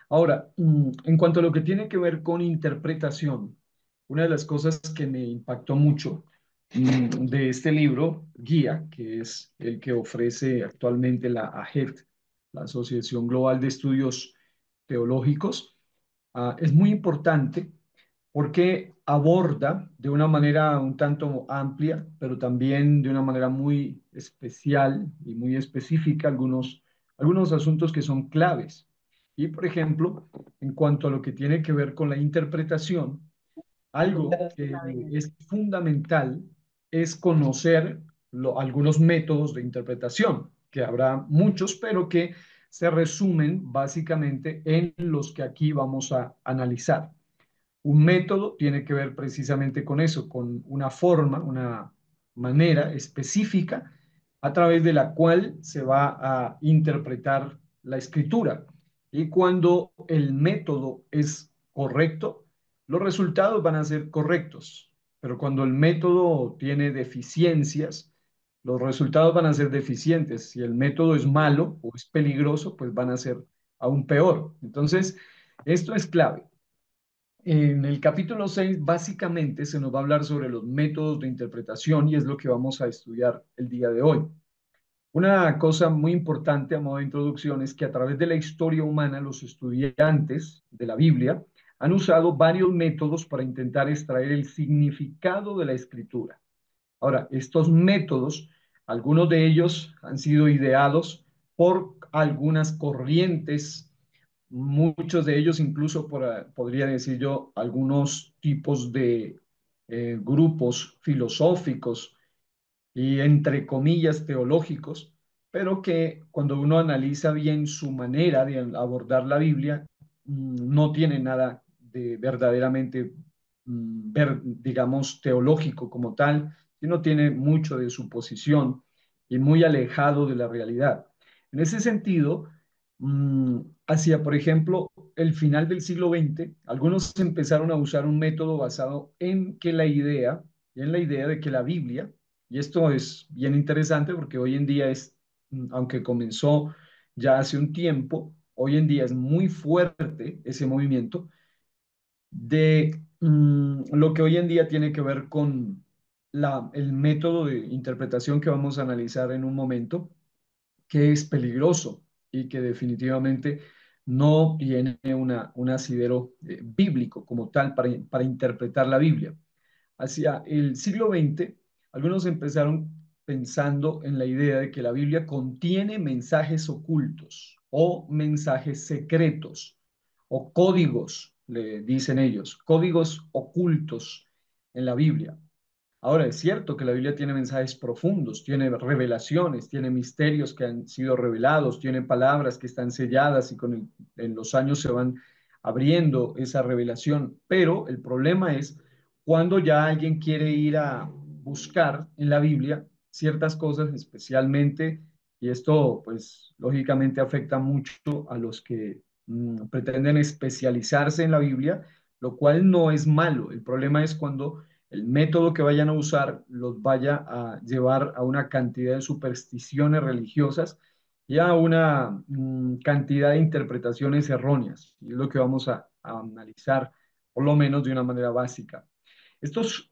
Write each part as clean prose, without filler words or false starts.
Ahora, en cuanto a lo que tiene que ver con interpretación, una de las cosas que me impactó mucho de este libro, guía, que es el que ofrece actualmente la AGET, la Asociación Global de Estudios Teológicos, es muy importante porque aborda de una manera un tanto amplia, pero también de una manera muy especial y muy específica algunos asuntos que son claves. Y, por ejemplo, en cuanto a lo que tiene que ver con la interpretación, algo que es fundamental es conocer algunos métodos de interpretación, que habrá muchos, pero que se resumen básicamente en los que aquí vamos a analizar. Un método tiene que ver precisamente con eso, con una forma, una manera específica a través de la cual se va a interpretar la escritura. Y cuando el método es correcto, los resultados van a ser correctos. Pero cuando el método tiene deficiencias, los resultados van a ser deficientes. Si el método es malo o es peligroso, pues van a ser aún peor. Entonces, esto es clave. En el capítulo 6 básicamente se nos va a hablar sobre los métodos de interpretación y es lo que vamos a estudiar el día de hoy. Una cosa muy importante a modo de introducción es que a través de la historia humana los estudiantes de la Biblia han usado varios métodos para intentar extraer el significado de la escritura. Ahora, estos métodos, algunos de ellos han sido ideados por algunas corrientes, muchos de ellos incluso podría decir yo, algunos tipos de grupos filosóficos y entre comillas teológicos, pero que cuando uno analiza bien su manera de abordar la Biblia, no tiene nada de verdaderamente, digamos, teológico como tal, sino tiene mucho de suposición y muy alejado de la realidad. En ese sentido, hacia, por ejemplo, el final del siglo XX, algunos empezaron a usar un método basado en que la idea, en la idea de que la Biblia, y esto es bien interesante porque hoy en día es, aunque comenzó ya hace un tiempo, hoy en día es muy fuerte ese movimiento de lo que hoy en día tiene que ver con el método de interpretación que vamos a analizar en un momento, que es peligroso y que definitivamente no tiene un asidero bíblico como tal para interpretar la Biblia. Hacia el siglo XX, algunos empezaron pensando en la idea de que la Biblia contiene mensajes ocultos o mensajes secretos o códigos, le dicen ellos, códigos ocultos en la Biblia. Ahora, es cierto que la Biblia tiene mensajes profundos, tiene revelaciones, tiene misterios que han sido revelados, tiene palabras que están selladas y en los años se van abriendo esa revelación. Pero el problema es cuando ya alguien quiere ir a buscar en la Biblia ciertas cosas, especialmente, y esto pues lógicamente afecta mucho a los que pretenden especializarse en la Biblia, lo cual no es malo. El problema es cuando el método que vayan a usar los vaya a llevar a una cantidad de supersticiones religiosas y a una cantidad de interpretaciones erróneas. Y es lo que vamos a analizar, por lo menos de una manera básica. Estos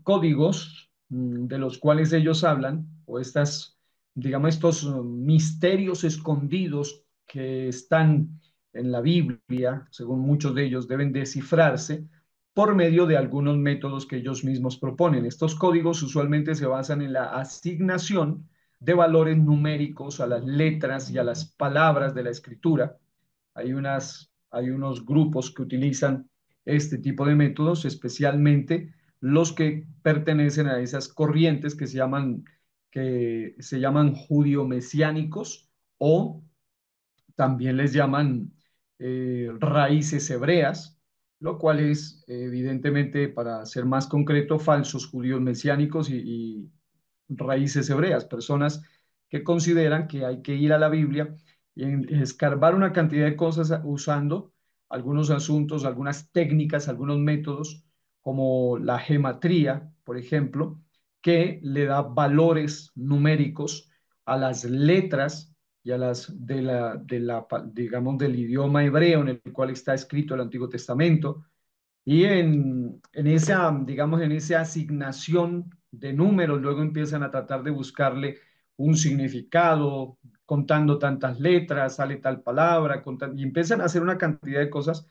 códigos de los cuales ellos hablan, o estas, digamos, estos misterios escondidos que están en la Biblia, según muchos de ellos, deben descifrarse por medio de algunos métodos que ellos mismos proponen. Estos códigos usualmente se basan en la asignación de valores numéricos a las letras y a las palabras de la escritura. Hay unos grupos que utilizan este tipo de métodos, especialmente los que pertenecen a esas corrientes que se llaman judío-mesiánicos o también les llaman raíces hebreas, lo cual es evidentemente, para ser más concreto, falsos judíos mesiánicos y raíces hebreas, personas que consideran que hay que ir a la Biblia y escarbar una cantidad de cosas usando algunos asuntos, algunas técnicas, algunos métodos, como la gematría, por ejemplo, que le da valores numéricos a las letras y a las digamos, del idioma hebreo en el cual está escrito el Antiguo Testamento. Y en esa, digamos, en esa asignación de números, luego empiezan a tratar de buscarle un significado, contando tantas letras, sale tal palabra, y empiezan a hacer una cantidad de cosas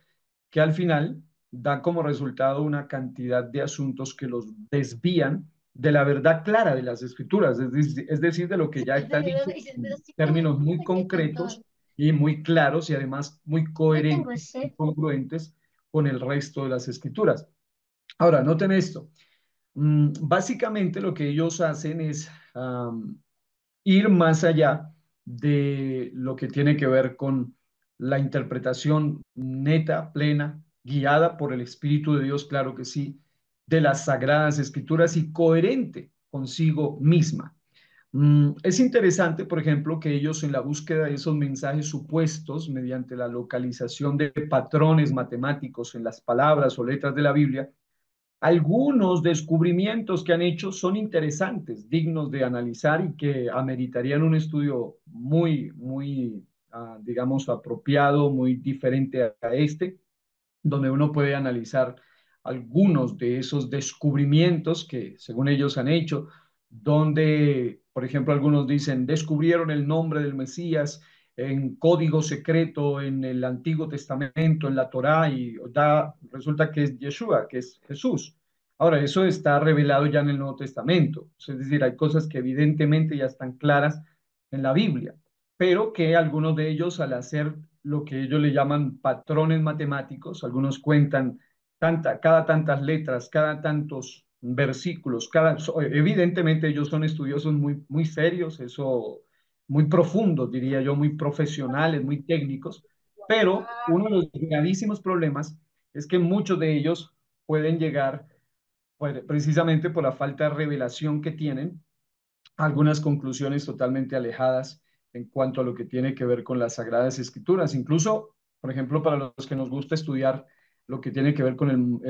que al final da como resultado una cantidad de asuntos que los desvían de la verdad clara de las escrituras, es decir, de lo que ya está dicho en términos muy concretos y muy claros y además muy coherentes y congruentes con el resto de las escrituras. Ahora, noten esto. Básicamente lo que ellos hacen es ir más allá de lo que tiene que ver con la interpretación neta, plena, guiada por el Espíritu de Dios, claro que sí, de las Sagradas Escrituras y coherente consigo misma. Es interesante, por ejemplo, que ellos en la búsqueda de esos mensajes supuestos, mediante la localización de patrones matemáticos en las palabras o letras de la Biblia, algunos descubrimientos que han hecho son interesantes, dignos de analizar y que ameritarían un estudio muy, digamos, apropiado, muy diferente a este, donde uno puede analizar algunos de esos descubrimientos que, según ellos, han hecho, donde, por ejemplo, algunos dicen, descubrieron el nombre del Mesías en código secreto en el Antiguo Testamento, en la Torá, y resulta que es Yeshua, que es Jesús. Ahora, eso está revelado ya en el Nuevo Testamento, es decir, hay cosas que evidentemente ya están claras en la Biblia, pero que algunos de ellos, al hacer lo que ellos le llaman patrones matemáticos, algunos cuentan cada tantas letras, cada tantos versículos, evidentemente ellos son estudiosos muy serios, eso, muy profundos, diría yo, muy profesionales, muy técnicos, pero uno de los gravísimos problemas es que muchos de ellos pueden llegar, pues, precisamente por la falta de revelación que tienen, algunas conclusiones totalmente alejadas en cuanto a lo que tiene que ver con las Sagradas Escrituras. Incluso, por ejemplo, para los que nos gusta estudiar lo que tiene que ver con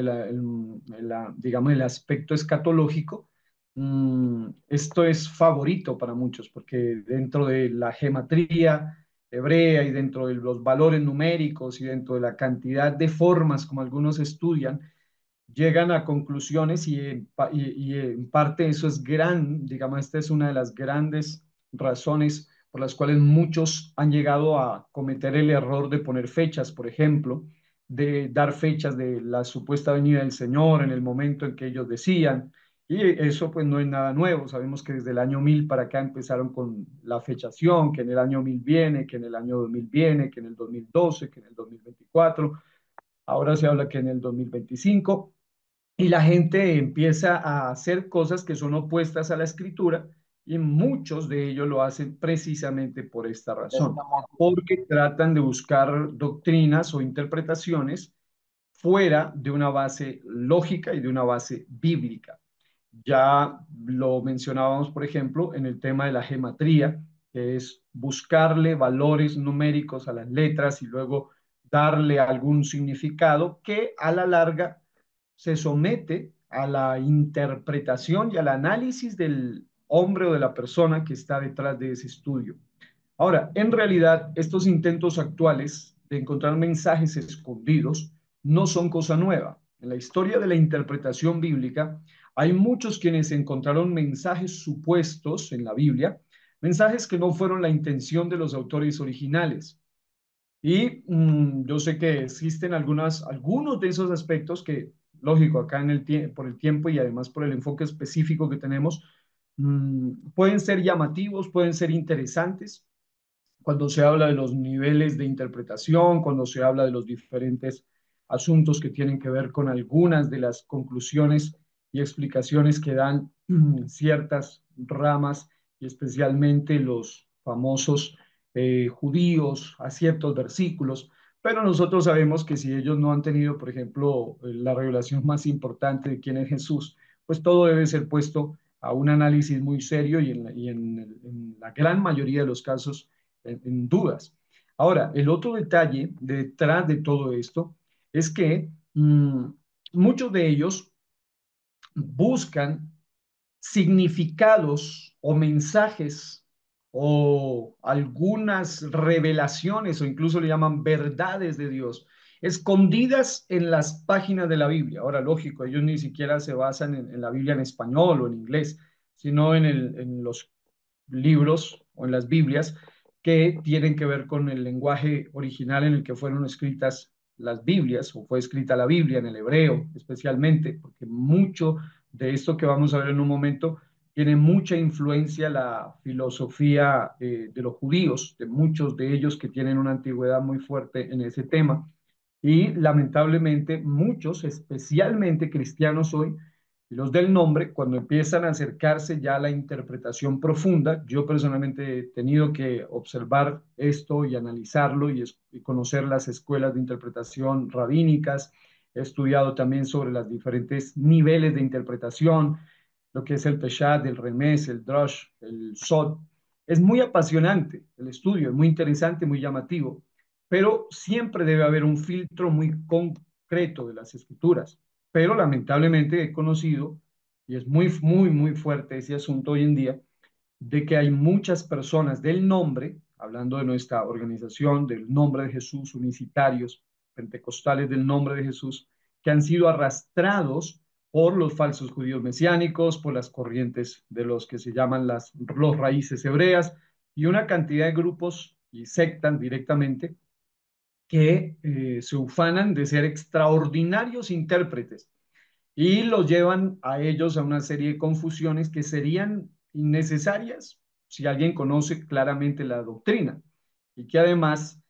digamos, el aspecto escatológico, esto es favorito para muchos, porque dentro de la gematría hebrea y dentro de los valores numéricos y dentro de la cantidad de formas como algunos estudian, llegan a conclusiones y en parte eso es digamos, esta es una de las grandes razones por las cuales muchos han llegado a cometer el error de poner fechas, por ejemplo, de dar fechas de la supuesta venida del Señor en el momento en que ellos decían. Y eso pues no es nada nuevo. Sabemos que desde el año 1000 para acá empezaron con la fechación, que en el año 1000 viene, que en el año 2000 viene, que en el 2012, que en el 2024. Ahora se habla que en el 2025 y la gente empieza a hacer cosas que son opuestas a la escritura y muchos de ellos lo hacen precisamente por esta razón, porque tratan de buscar doctrinas o interpretaciones fuera de una base lógica y de una base bíblica. Ya lo mencionábamos, por ejemplo, en el tema de la gematría, que es buscarle valores numéricos a las letras y luego darle algún significado que a la larga se somete a la interpretación y al análisis del hombre o de la persona que está detrás de ese estudio. Ahora, en realidad, estos intentos actuales de encontrar mensajes escondidos no son cosa nueva. En la historia de la interpretación bíblica, hay muchos quienes encontraron mensajes supuestos en la Biblia, mensajes que no fueron la intención de los autores originales. Y yo sé que existen algunos de esos aspectos que, lógico, acá por el tiempo y además por el enfoque específico que tenemos, pueden ser llamativos, pueden ser interesantes, cuando se habla de los niveles de interpretación, cuando se habla de los diferentes asuntos que tienen que ver con algunas de las conclusiones y explicaciones que dan ciertas ramas y especialmente los famosos judíos a ciertos versículos. Pero nosotros sabemos que si ellos no han tenido, por ejemplo, la revelación más importante de quién es Jesús, pues todo debe ser puesto a un análisis muy serio en la gran mayoría de los casos en dudas. Ahora, el otro detalle detrás de todo esto es que muchos de ellos buscan significados o mensajes o algunas revelaciones o incluso le llaman verdades de Dios escondidas en las páginas de la Biblia. Ahora, lógico, ellos ni siquiera se basan en la Biblia en español o en inglés, sino en los libros o en las Biblias que tienen que ver con el lenguaje original en el que fueron escritas las Biblias o fue escrita la Biblia en el hebreo especialmente, porque mucho de esto que vamos a ver en un momento tiene mucha influencia la filosofía de los judíos, de muchos de ellos que tienen una antigüedad muy fuerte en ese tema. Y lamentablemente muchos, especialmente cristianos hoy, los del nombre, cuando empiezan a acercarse ya a la interpretación profunda, yo personalmente he tenido que observar esto y analizarlo y conocer las escuelas de interpretación rabínicas, he estudiado también sobre los diferentes niveles de interpretación, lo que es el Peshat, el Remés, el Drush, el Sod. Es muy apasionante el estudio, es muy interesante, muy llamativo, pero siempre debe haber un filtro muy concreto de las escrituras. Pero lamentablemente he conocido, y es muy, muy, muy fuerte ese asunto hoy en día, de que hay muchas personas del nombre, hablando de nuestra organización, del nombre de Jesús, unicitarios, pentecostales del nombre de Jesús, que han sido arrastrados por los falsos judíos mesiánicos, por las corrientes de los que se llaman los raíces hebreas y una cantidad de grupos y sectas directamente que se ufanan de ser extraordinarios intérpretes y los llevan a ellos a una serie de confusiones que serían innecesarias si alguien conoce claramente la doctrina y que además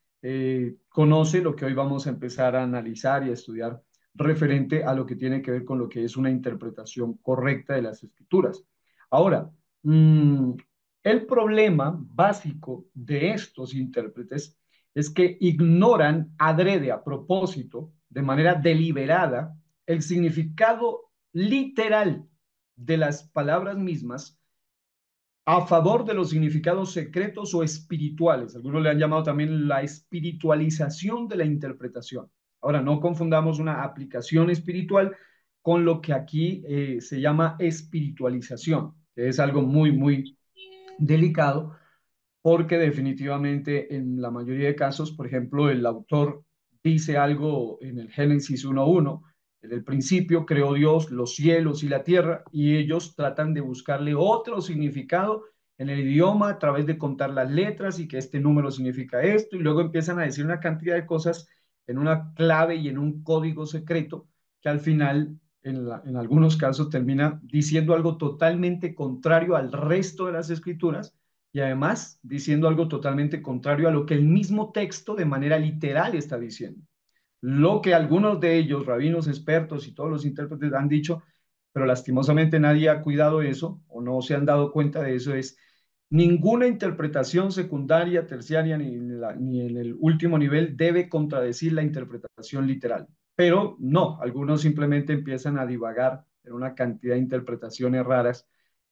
conoce lo que hoy vamos a empezar a analizar y a estudiar referente a lo que tiene que ver con lo que es una interpretación correcta de las escrituras. Ahora, el problema básico de estos intérpretes es que ignoran adrede a propósito, de manera deliberada, el significado literal de las palabras mismas a favor de los significados secretos o espirituales. Algunos le han llamado también la espiritualización de la interpretación. Ahora, no confundamos una aplicación espiritual con lo que aquí se llama espiritualización, que es algo muy, muy delicado porque definitivamente en la mayoría de casos, por ejemplo, el autor dice algo en el Génesis 1:1, en el principio creó Dios los cielos y la tierra, y ellos tratan de buscarle otro significado en el idioma a través de contar las letras y que este número significa esto, y luego empiezan a decir una cantidad de cosas en una clave y en un código secreto que al final, en algunos casos, termina diciendo algo totalmente contrario al resto de las escrituras y además diciendo algo totalmente contrario a lo que el mismo texto de manera literal está diciendo. Lo que algunos de ellos, rabinos expertos y todos los intérpretes han dicho, pero lastimosamente nadie ha cuidado eso o no se han dado cuenta de eso, es ninguna interpretación secundaria, terciaria ni en el último nivel debe contradecir la interpretación literal. Pero no, algunos simplemente empiezan a divagar en una cantidad de interpretaciones raras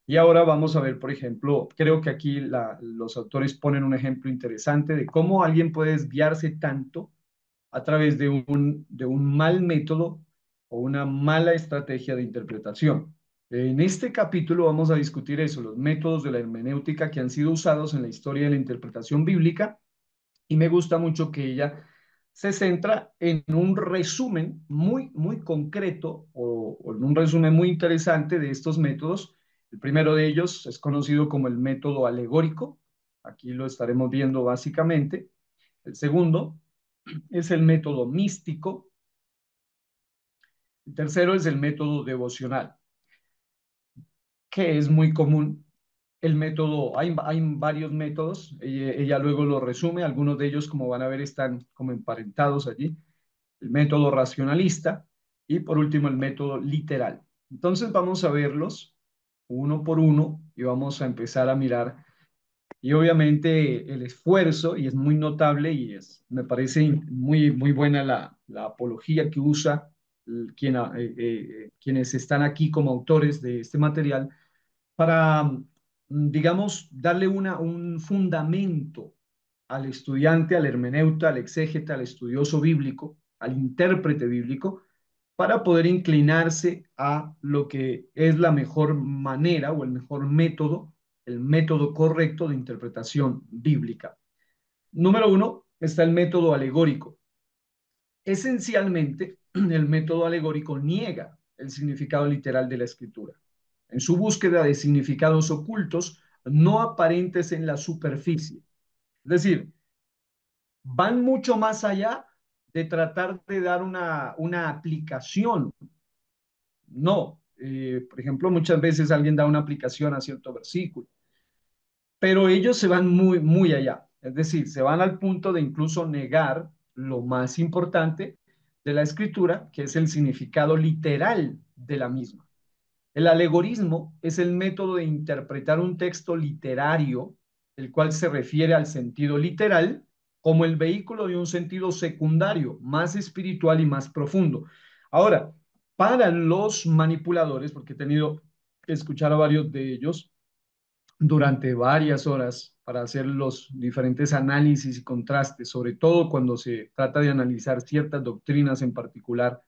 y ahora vamos a ver, por ejemplo, creo que aquí los autores ponen un ejemplo interesante de cómo alguien puede desviarse tanto a través de un mal método o una mala estrategia de interpretación. En este capítulo vamos a discutir eso, los métodos de la hermenéutica que han sido usados en la historia de la interpretación bíblica y me gusta mucho que ella se centra en un resumen muy, muy concreto o en un resumen muy interesante de estos métodos. El primero de ellos es conocido como el método alegórico. Aquí lo estaremos viendo básicamente. El segundo es el método místico. El tercero es el método devocional, que es muy común. El método, hay varios métodos, ella luego lo resume, algunos de ellos, como van a ver, están como emparentados allí. El método racionalista y por último el método literal. Entonces vamos a verlos uno por uno y vamos a empezar a mirar y obviamente el esfuerzo, y es muy notable me parece muy, muy buena la apología que usa quienes están aquí como autores de este material para, digamos, darle un fundamento al estudiante, al hermeneuta, al exégeta, al estudioso bíblico, al intérprete bíblico, para poder inclinarse a lo que es la mejor manera o el mejor método el método correcto de interpretación bíblica. Número uno está el método alegórico. Esencialmente, el método alegórico niega el significado literal de la escritura. En su búsqueda de significados ocultos no aparentes en la superficie. Es decir, van mucho más allá de tratar de dar una aplicación. No. Por ejemplo, muchas veces alguien da una aplicación a cierto versículo, pero ellos se van muy, muy allá. Es decir, se van al punto de incluso negar lo más importante de la escritura, que es el significado literal de la misma. El alegorismo es el método de interpretar un texto literario, el cual se refiere al sentido literal, como el vehículo de un sentido secundario, más espiritual y más profundo. Ahora, para los manipuladores, porque he tenido que escuchar a varios de ellos, durante varias horas para hacer los diferentes análisis y contrastes, sobre todo cuando se trata de analizar ciertas doctrinas en particular,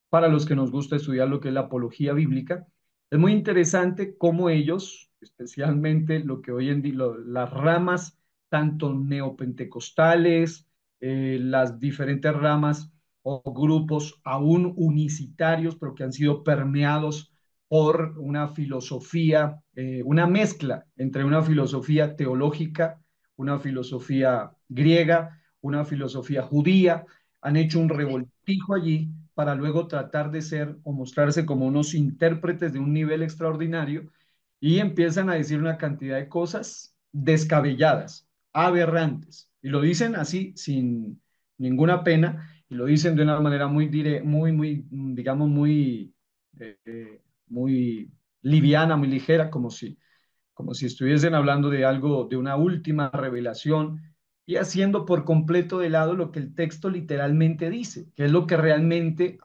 para los que nos gusta estudiar lo que es la apología bíblica. Es muy interesante cómo ellos, especialmente lo que hoy en día, las ramas tanto neopentecostales, las diferentes ramas o grupos aún unicitarios, pero que han sido permeados por una filosofía, una mezcla entre una filosofía teológica, una filosofía griega, una filosofía judía. Han hecho un Sí, revoltijo allí para luego tratar de ser o mostrarse como unos intérpretes de un nivel extraordinario y empiezan a decir una cantidad de cosas descabelladas, aberrantes. Y lo dicen así sin ninguna pena y lo dicen de una manera muy, muy, digamos, muy liviana, muy ligera, como si estuviesen hablando de algo, de una última revelación y haciendo por completo de lado lo que el texto literalmente dice, que es lo que realmente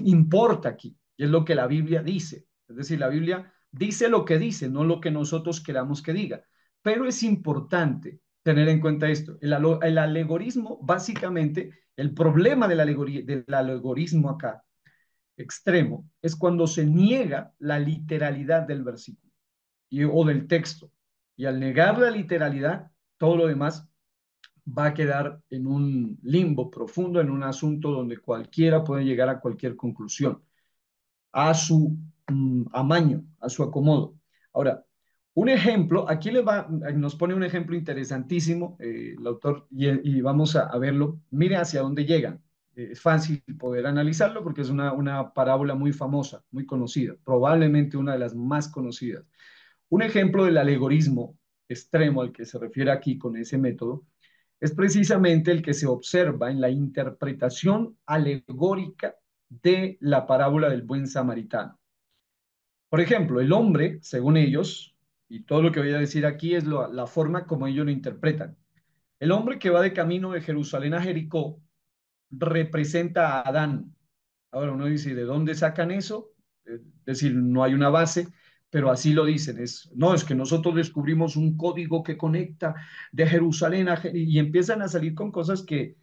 importa aquí, y es lo que la Biblia dice. Es decir, la Biblia dice lo que dice, no lo que nosotros queramos que diga. Pero es importante tener en cuenta esto. El alegorismo, básicamente, el problema del alegorismo acá, extremo, es cuando se niega la literalidad del versículo o del texto. Y al negar la literalidad, todo lo demás va a quedar en un limbo profundo, en un asunto donde cualquiera puede llegar a cualquier conclusión, a su amaño, a su acomodo. Ahora, un ejemplo, aquí nos pone un ejemplo interesantísimo el autor y vamos a verlo. Mire hacia dónde llegan. Es fácil poder analizarlo porque es una parábola muy famosa, muy conocida, probablemente una de las más conocidas. Un ejemplo del alegorismo extremo al que se refiere aquí con ese método es precisamente el que se observa en la interpretación alegórica de la parábola del buen samaritano. Por ejemplo, el hombre, según ellos, y todo lo que voy a decir aquí es la forma como ellos lo interpretan. El hombre que va de camino de Jerusalén a Jericó representa a Adán. Ahora uno dice, ¿de dónde sacan eso? Es decir, no hay una base, pero así lo dicen. No, es que nosotros descubrimos un código que conecta de Jerusalén y empiezan a salir con cosas que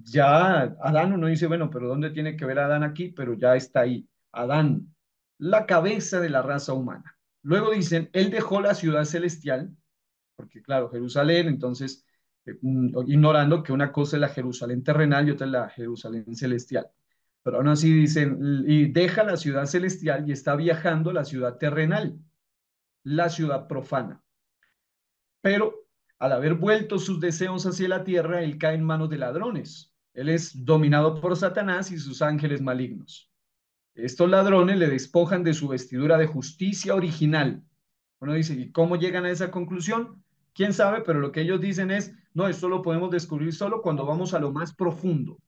ya Adán uno dice, bueno, pero ¿dónde tiene que ver Adán aquí? Pero ya está ahí. Adán, la cabeza de la raza humana. Luego dicen, él dejó la ciudad celestial porque claro, Jerusalén, entonces, ignorando que una cosa es la Jerusalén terrenal y otra es la Jerusalén celestial. Pero aún así dicen, y deja la ciudad celestial y está viajando a la ciudad terrenal, la ciudad profana. Pero al haber vuelto sus deseos hacia la tierra, él cae en manos de ladrones. Él es dominado por Satanás y sus ángeles malignos. Estos ladrones le despojan de su vestidura de justicia original. Uno dice, ¿y cómo llegan a esa conclusión? ¿Quién sabe? Pero lo que ellos dicen es, no, esto lo podemos descubrir solo cuando vamos a lo más profundo,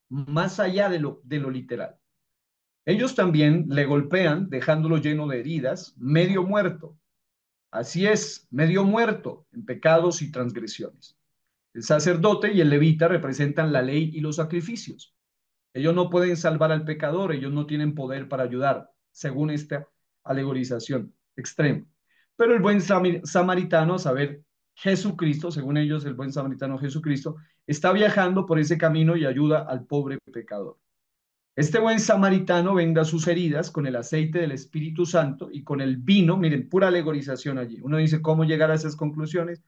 más allá de lo literal. Ellos también le golpean, dejándolo lleno de heridas, medio muerto. Así es, medio muerto en pecados y transgresiones. El sacerdote y el levita representan la ley y los sacrificios. Ellos no pueden salvar al pecador, ellos no tienen poder para ayudar, según esta alegorización extrema. Pero el buen samaritano, a saber, Jesucristo, según ellos, el buen samaritano Jesucristo, está viajando por ese camino y ayuda al pobre pecador. Este buen samaritano venda sus heridas con el aceite del Espíritu Santo y con el vino, miren, pura alegorización allí. Uno dice cómo llegar a esas conclusiones,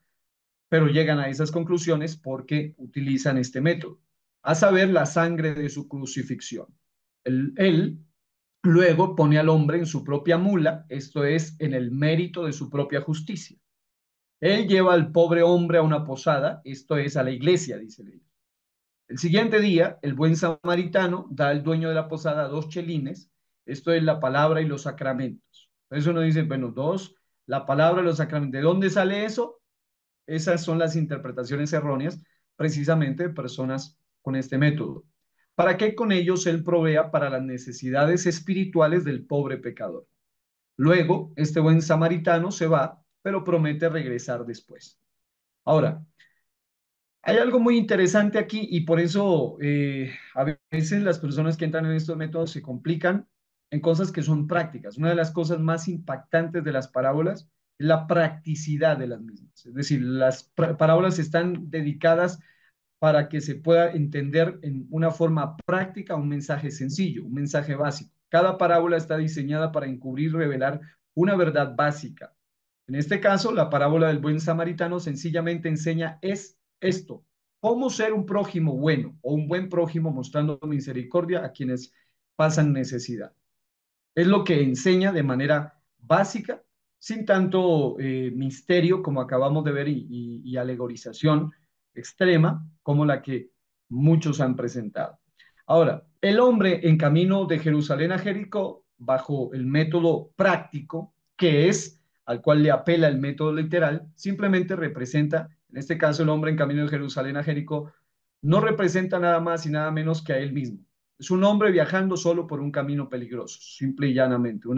pero llegan a esas conclusiones porque utilizan este método, a saber, la sangre de su crucifixión. Él luego pone al hombre en su propia mula, esto es, en el mérito de su propia justicia. Él lleva al pobre hombre a una posada, esto es, a la iglesia, dice el libro. El siguiente día, el buen samaritano da al dueño de la posada 2 chelines, esto es la palabra y los sacramentos. Entonces uno dice, bueno, dos, la palabra y los sacramentos. ¿De dónde sale eso? Esas son las interpretaciones erróneas precisamente de personas con este método. Para que con ellos él provea para las necesidades espirituales del pobre pecador. Luego, este buen samaritano se va, pero promete regresar después. Ahora, hay algo muy interesante aquí y por eso a veces las personas que entran en estos métodos se complican en cosas que son prácticas. Una de las cosas más impactantes de las parábolas es la practicidad de las mismas. Es decir, las parábolas están dedicadas para que se pueda entender en una forma práctica un mensaje sencillo, un mensaje básico. Cada parábola está diseñada para encubrir y revelar una verdad básica. En este caso, la parábola del buen samaritano sencillamente enseña es esto, cómo ser un prójimo bueno o un buen prójimo mostrando misericordia a quienes pasan necesidad. Es lo que enseña de manera básica, sin tanto misterio como acabamos de ver y alegorización extrema como la que muchos han presentado. Ahora, el hombre en camino de Jerusalén a Jericó, bajo el método práctico, que es al cual le apela el método literal, simplemente representa, en este caso el hombre en camino de Jerusalén a Jericó, no representa nada más y nada menos que a él mismo. Es un hombre viajando solo por un camino peligroso, simple y llanamente.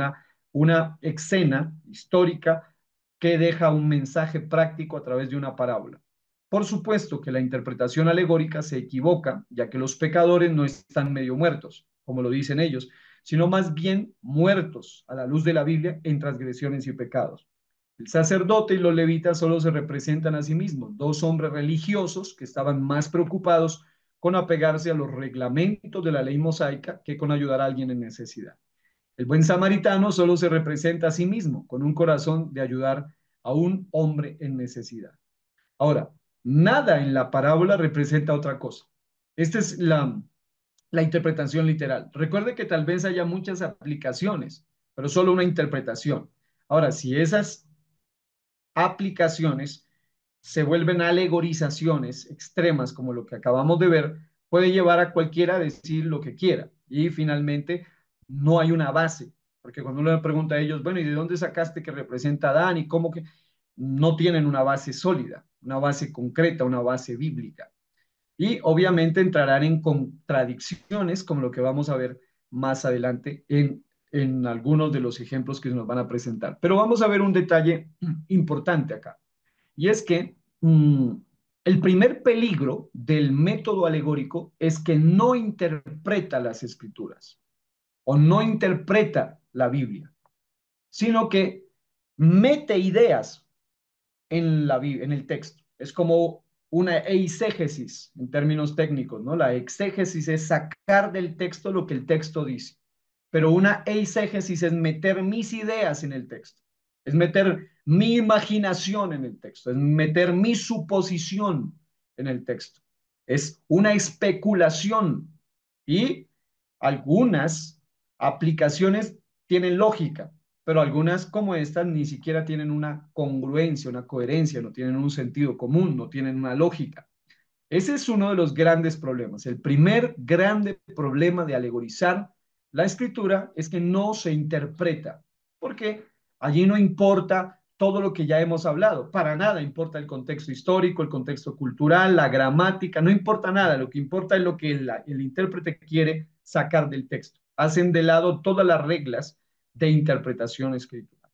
Una escena histórica que deja un mensaje práctico a través de una parábola. Por supuesto que la interpretación alegórica se equivoca, ya que los pecadores no están medio muertos, como lo dicen ellos, sino más bien muertos a la luz de la Biblia en transgresiones y pecados. El sacerdote y los levitas solo se representan a sí mismos, dos hombres religiosos que estaban más preocupados con apegarse a los reglamentos de la ley mosaica que con ayudar a alguien en necesidad. El buen samaritano solo se representa a sí mismo, con un corazón de ayudar a un hombre en necesidad. Ahora, nada en la parábola representa otra cosa. Esta es la interpretación literal. Recuerde que tal vez haya muchas aplicaciones, pero solo una interpretación. Ahora, si esas aplicaciones se vuelven alegorizaciones extremas, como lo que acabamos de ver, puede llevar a cualquiera a decir lo que quiera. Y finalmente, no hay una base, porque cuando uno le pregunta a ellos, bueno, ¿y de dónde sacaste que representa a Adán? ¿Y cómo que? No tienen una base sólida, una base concreta, una base bíblica. Y obviamente entrarán en contradicciones, como lo que vamos a ver más adelante en algunos de los ejemplos que nos van a presentar. Pero vamos a ver un detalle importante acá. Y es que el primer peligro del método alegórico es que no interpreta las escrituras o no interpreta la Biblia, sino que mete ideas en el texto. Es como una eisegesis en términos técnicos, ¿no? La exégesis es sacar del texto lo que el texto dice, pero una eisegesis es meter mis ideas en el texto, es meter mi imaginación en el texto, es meter mi suposición en el texto, es una especulación y algunas aplicaciones tienen lógica, pero algunas como estas ni siquiera tienen una congruencia, una coherencia, no tienen un sentido común, no tienen una lógica. Ese es uno de los grandes problemas. El primer grande problema de alegorizar la escritura es que no se interpreta, porque allí no importa todo lo que ya hemos hablado, para nada importa el contexto histórico, el contexto cultural, la gramática, no importa nada, lo que importa es lo que el intérprete quiere sacar del texto. Hacen de lado todas las reglas de interpretación escritural.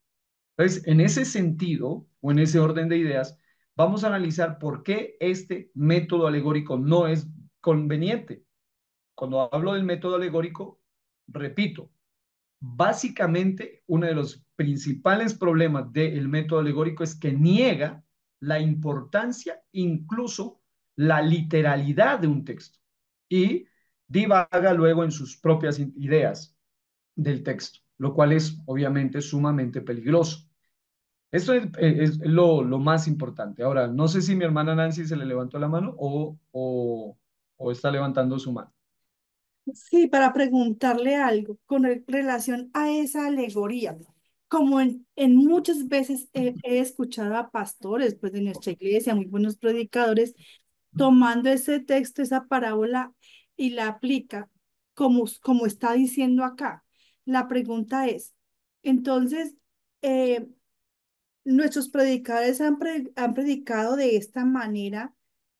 Entonces, en ese sentido, o en ese orden de ideas, vamos a analizar por qué este método alegórico no es conveniente. Cuando hablo del método alegórico, repito, básicamente uno de los principales problemas del método alegórico es que niega la importancia, incluso la literalidad de un texto. Y divaga luego en sus propias ideas del texto, lo cual es obviamente sumamente peligroso. Esto es lo más importante. Ahora, no sé si mi hermana Nancy se le levantó la mano o está levantando su mano. Sí, para preguntarle algo con relación a esa alegoría. Como en muchas veces he escuchado a pastores pues, de nuestra iglesia, muy buenos predicadores, tomando ese texto, esa parábola y la aplica como está diciendo acá. La pregunta es, entonces, eh, nuestros predicadores han predicado de esta manera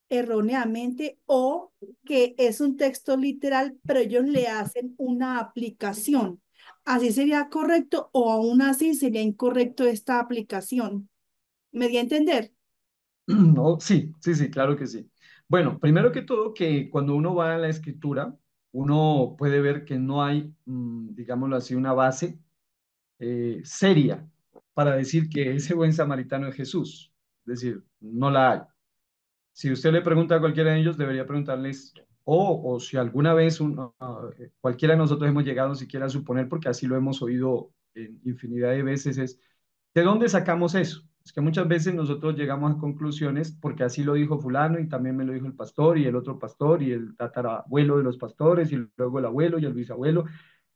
erróneamente o que es un texto literal, pero ellos le hacen una aplicación. ¿Así sería correcto o aún así sería incorrecto esta aplicación? ¿Me di a entender? No, sí, sí, sí, claro que sí. Bueno, primero que todo, que cuando uno va a la escritura, uno puede ver que no hay, digámoslo así, una base seria para decir que ese buen samaritano es Jesús. Es decir, no la hay. Si usted le pregunta a cualquiera de ellos, debería preguntarles, o si alguna vez cualquiera de nosotros hemos llegado siquiera a suponer, porque así lo hemos oído en infinidad de veces, es, ¿de dónde sacamos eso? Es que muchas veces nosotros llegamos a conclusiones porque así lo dijo fulano y también me lo dijo el pastor y el otro pastor y el tatarabuelo de los pastores y luego el abuelo y el bisabuelo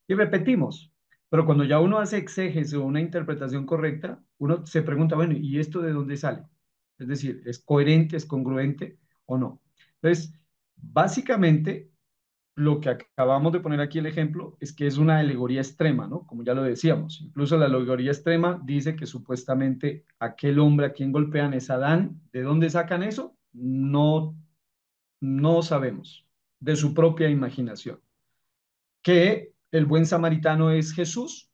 y repetimos. Pero cuando ya uno hace exégesis o una interpretación correcta, uno se pregunta, bueno, ¿y esto de dónde sale? Es decir, ¿es coherente, es congruente o no? Entonces, básicamente, lo que acabamos de poner aquí el ejemplo es que es una alegoría extrema, ¿no? Como ya lo decíamos. Incluso la alegoría extrema dice que supuestamente aquel hombre a quien golpean es Adán. ¿De dónde sacan eso? No, no sabemos. De su propia imaginación. Que el buen samaritano es Jesús,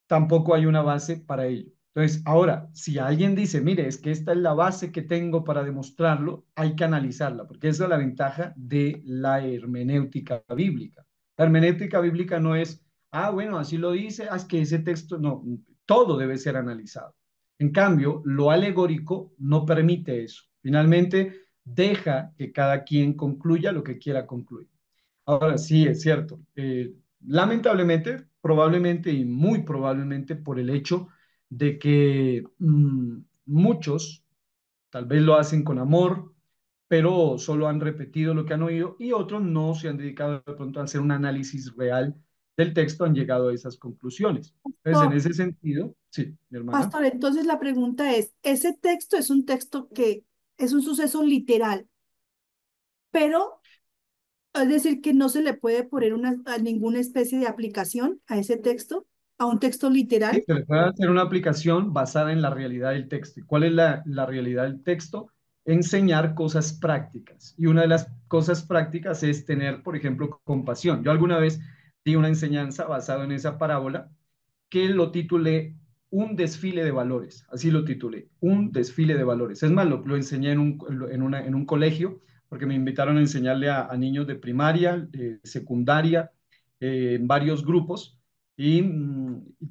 tampoco hay una base para ello. Entonces, ahora, si alguien dice, mire, es que esta es la base que tengo para demostrarlo, hay que analizarla, porque esa es la ventaja de la hermenéutica bíblica. La hermenéutica bíblica no es, bueno, así lo dice, es que ese texto, no, todo debe ser analizado. En cambio, lo alegórico no permite eso. Finalmente, deja que cada quien concluya lo que quiera concluir. Ahora sí, es cierto. Lamentablemente, probablemente y muy probablemente por el hecho de que muchos tal vez lo hacen con amor, pero solo han repetido lo que han oído y otros no se han dedicado de pronto a hacer un análisis real del texto, han llegado a esas conclusiones. Entonces, en Pastor, ese sentido, sí, mi hermana. pastor, entonces la pregunta es, ese texto es un texto que es un suceso literal, pero es decir, que no se le puede poner a ninguna especie de aplicación a ese texto, a un texto Sí, literal. se le puede hacer una aplicación basada en la realidad del texto. ¿Y cuál es la realidad del texto? Enseñar cosas prácticas. Y una de las cosas prácticas es tener, por ejemplo, compasión. Yo alguna vez di una enseñanza basada en esa parábola que lo titulé Un desfile de valores. Así lo titulé, Un desfile de valores. Es más, lo enseñé en un colegio porque me invitaron a enseñarle a niños de primaria, de secundaria, en varios grupos y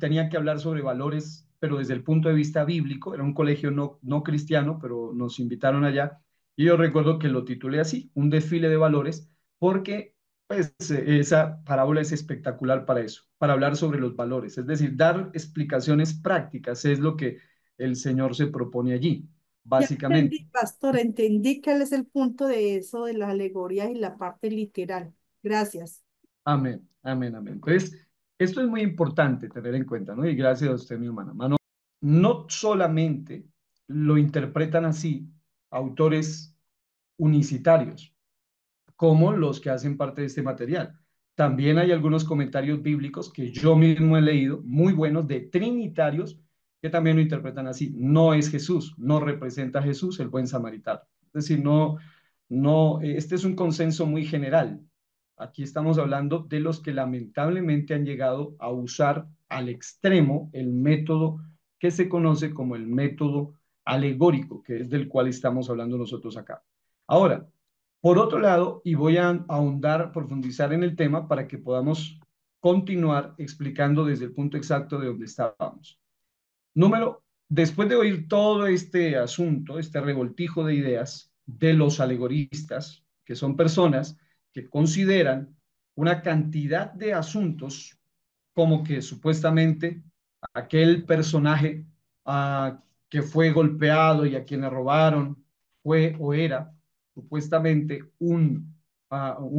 tenía que hablar sobre valores, pero desde el punto de vista bíblico. Era un colegio no cristiano, pero nos invitaron allá. Y yo recuerdo que lo titulé así, Un desfile de valores, porque pues esa parábola es espectacular para eso, para hablar sobre los valores, es decir, dar explicaciones prácticas es lo que el Señor se propone allí, Ya básicamente. entendí, pastor, entendí cuál es el punto de eso, de las alegorías y la parte literal. Gracias. Amén, amén, amén. Entonces, esto es muy importante tener en cuenta, ¿no? Y gracias a usted, mi hermana. Mano, no solamente lo interpretan así autores unicitarios, como los que hacen parte de este material. También hay algunos comentarios bíblicos que yo mismo he leído, muy buenos, de trinitarios, que también lo interpretan así. No es Jesús, no representa a Jesús el buen samaritano. Es decir, este es un consenso muy general. Aquí estamos hablando de los que lamentablemente han llegado a usar al extremo el método que se conoce como el método alegórico, que es del cual estamos hablando nosotros acá. Ahora, por otro lado, y voy a ahondar, profundizar en el tema para que podamos continuar explicando desde el punto exacto de donde estábamos. Después de oír todo este asunto, este revoltijo de ideas de los alegoristas, que son personas que consideran una cantidad de asuntos como que supuestamente aquel personaje que fue golpeado y a quien le robaron fue o era supuestamente un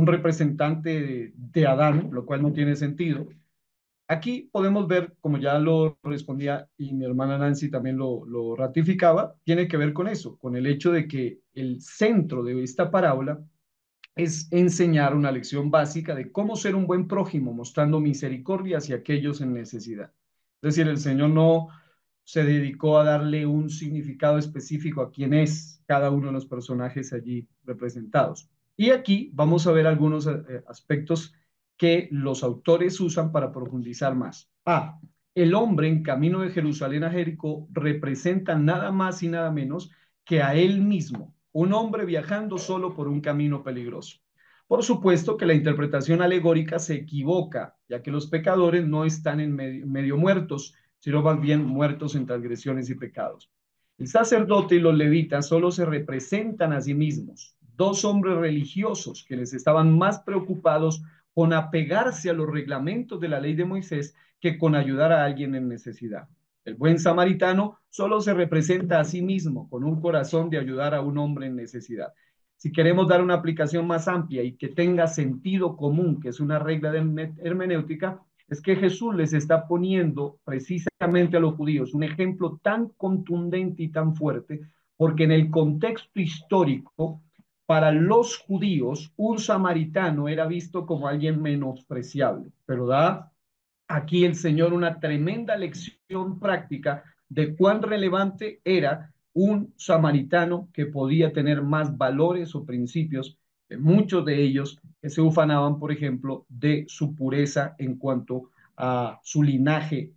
representante de Adán, lo cual no tiene sentido. Aquí podemos ver, como ya lo respondía y mi hermana Nancy también lo ratificaba, tiene que ver con eso, con el hecho de que el centro de esta parábola es enseñar una lección básica de cómo ser un buen prójimo, mostrando misericordia hacia aquellos en necesidad. Es decir, el Señor no se dedicó a darle un significado específico a quién es cada uno de los personajes allí representados. Y aquí vamos a ver algunos aspectos que los autores usan para profundizar más. El hombre en camino de Jerusalén a Jericó representa nada más y nada menos que a él mismo, un hombre viajando solo por un camino peligroso. Por supuesto que la interpretación alegórica se equivoca, ya que los pecadores no están en medio muertos, sino más bien muertos en transgresiones y pecados. El sacerdote y los levitas solo se representan a sí mismos, dos hombres religiosos que les estaban más preocupados con apegarse a los reglamentos de la ley de Moisés que con ayudar a alguien en necesidad. El buen samaritano solo se representa a sí mismo con un corazón de ayudar a un hombre en necesidad. Si queremos dar una aplicación más amplia y que tenga sentido común, que es una regla de hermenéutica, es que Jesús les está poniendo precisamente a los judíos un ejemplo tan contundente y tan fuerte, porque en el contexto histórico, para los judíos, un samaritano era visto como alguien menospreciable, pero da aquí el Señor una tremenda lección práctica de cuán relevante era un samaritano que podía tener más valores o principios que muchos de ellos que se ufanaban, por ejemplo, de su pureza en cuanto a su linaje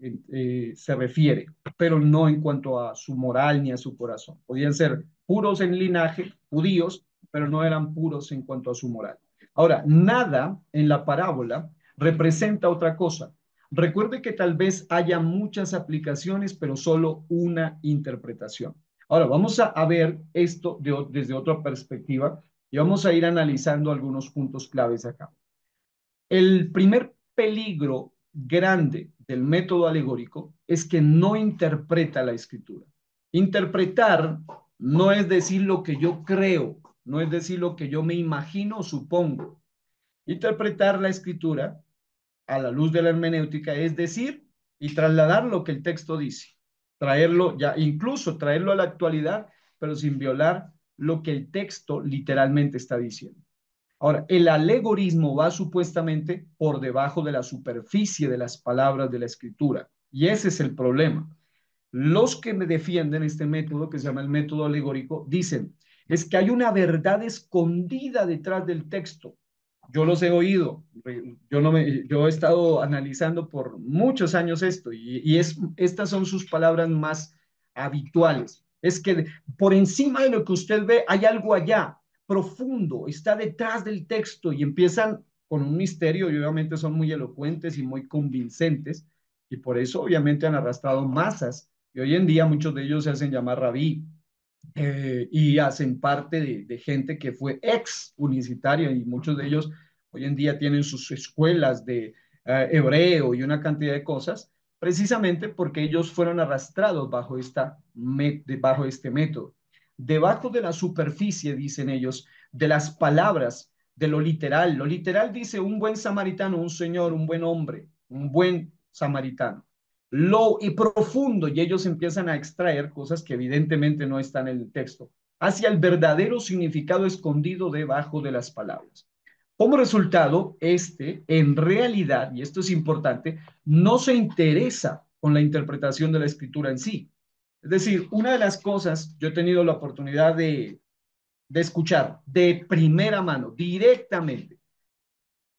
se refiere, pero no en cuanto a su moral ni a su corazón. Podían ser puros en linaje, judíos, pero no eran puros en cuanto a su moral. Ahora, nada en la parábola representa otra cosa. Recuerde que tal vez haya muchas aplicaciones, pero solo una interpretación. Ahora, vamos a ver esto desde otra perspectiva y vamos a ir analizando algunos puntos claves acá. El primer peligro grande del método alegórico es que no interpreta la escritura. Interpretar no es decir lo que yo creo, no es decir lo que yo me imagino o supongo. Interpretar la escritura a la luz de la hermenéutica, es decir, y trasladar lo que el texto dice, traerlo ya, incluso traerlo a la actualidad, pero sin violar lo que el texto literalmente está diciendo. Ahora, el alegorismo va supuestamente por debajo de la superficie de las palabras de la escritura, y ese es el problema. Los que me defienden este método, que se llama el método alegórico, dicen, es que hay una verdad escondida detrás del texto. Yo los he oído, yo he estado analizando por muchos años esto estas son sus palabras más habituales. Es que por encima de lo que usted ve hay algo allá, profundo, está detrás del texto y empiezan con un misterio y obviamente son muy elocuentes y muy convincentes y por eso obviamente han arrastrado masas y hoy en día muchos de ellos se hacen llamar rabí y hacen parte de gente que fue ex unicitaria y muchos de ellos hoy en día tienen sus escuelas de hebreo y una cantidad de cosas, precisamente porque ellos fueron arrastrados bajo este método. Debajo de la superficie, dicen ellos, de las palabras, de lo literal dice un buen samaritano, un señor, un buen hombre, un buen samaritano lo y profundo y ellos empiezan a extraer cosas que evidentemente no están en el texto, hacia el verdadero significado escondido debajo de las palabras. Como resultado, en realidad, y esto es importante, no se interesa con la interpretación de la escritura en sí. Es decir, una de las cosas, yo he tenido la oportunidad de escuchar de primera mano, directamente,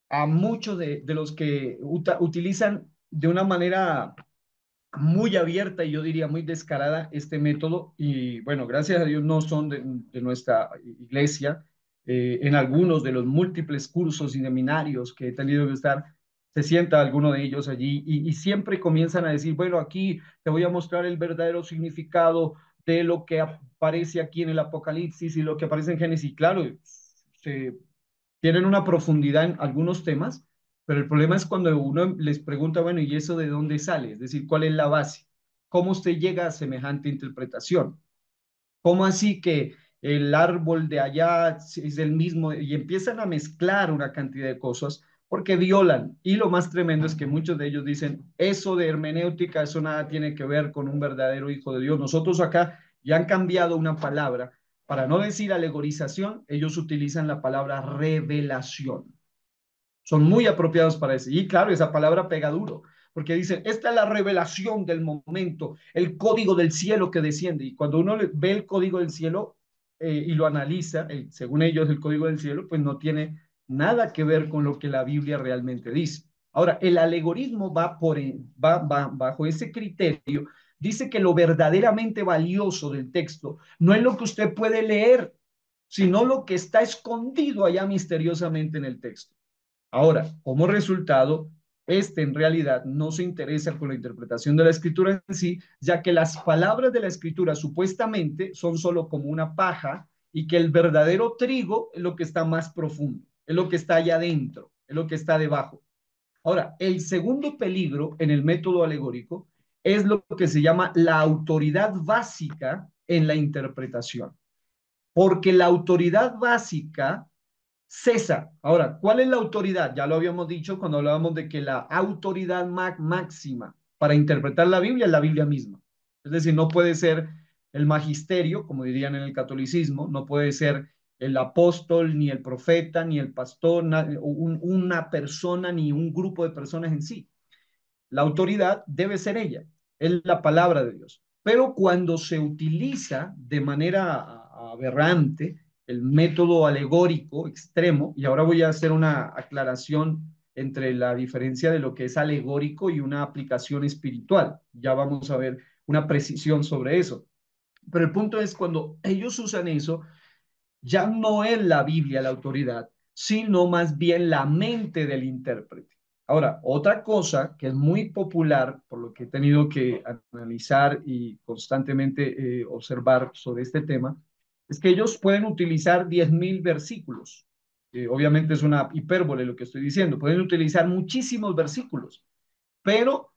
a muchos de los que utilizan de una manera muy abierta y yo diría muy descarada este método y bueno, gracias a Dios no son de nuestra iglesia. En algunos de los múltiples cursos y seminarios que he tenido que estar, se sienta alguno de ellos allí y siempre comienzan a decir, bueno, aquí te voy a mostrar el verdadero significado de lo que aparece aquí en el Apocalipsis y lo que aparece en Génesis. Claro, se tienen una profundidad en algunos temas, pero el problema es cuando uno les pregunta, bueno, ¿y eso de dónde sale? Es decir, ¿cuál es la base? ¿Cómo usted llega a semejante interpretación? ¿Cómo así que el árbol de allá es el mismo? Y empiezan a mezclar una cantidad de cosas porque violan. Y lo más tremendo es que muchos de ellos dicen, eso de hermenéutica, eso nada tiene que ver con un verdadero hijo de Dios. Nosotros acá ya han cambiado una palabra. Para no decir alegorización, ellos utilizan la palabra revelación. Son muy apropiados para eso. Y claro, esa palabra pega duro, porque dicen, esta es la revelación del momento, el código del cielo que desciende. Y cuando uno ve el código del cielo y lo analiza, según ellos el código del cielo, pues no tiene nada que ver con lo que la Biblia realmente dice. Ahora, el alegorismo va bajo ese criterio. Dice que lo verdaderamente valioso del texto no es lo que usted puede leer, sino lo que está escondido allá misteriosamente en el texto. Ahora, como resultado, este en realidad no se interesa con la interpretación de la escritura en sí, ya que las palabras de la escritura supuestamente son solo como una paja y que el verdadero trigo es lo que está más profundo, es lo que está allá adentro, es lo que está debajo. Ahora, el segundo peligro en el método alegórico es lo que se llama la autoridad básica en la interpretación, porque la autoridad básica cesa. Ahora, ¿cuál es la autoridad? Ya lo habíamos dicho cuando hablábamos de que la autoridad máxima para interpretar la Biblia es la Biblia misma. Es decir, no puede ser el magisterio, como dirían en el catolicismo, no puede ser el apóstol, ni el profeta, ni el pastor, una persona, ni un grupo de personas en sí. La autoridad debe ser ella, es la palabra de Dios. Pero cuando se utiliza de manera aberrante el método alegórico extremo, y ahora voy a hacer una aclaración entre la diferencia de lo que es alegórico y una aplicación espiritual. Ya vamos a ver una precisión sobre eso. Pero el punto es cuando ellos usan eso, ya no es la Biblia la autoridad, sino más bien la mente del intérprete. Ahora, otra cosa que es muy popular, por lo que he tenido que analizar y constantemente observar sobre este tema, es que ellos pueden utilizar 10.000 versículos. Obviamente es una hipérbole lo que estoy diciendo, pueden utilizar muchísimos versículos, pero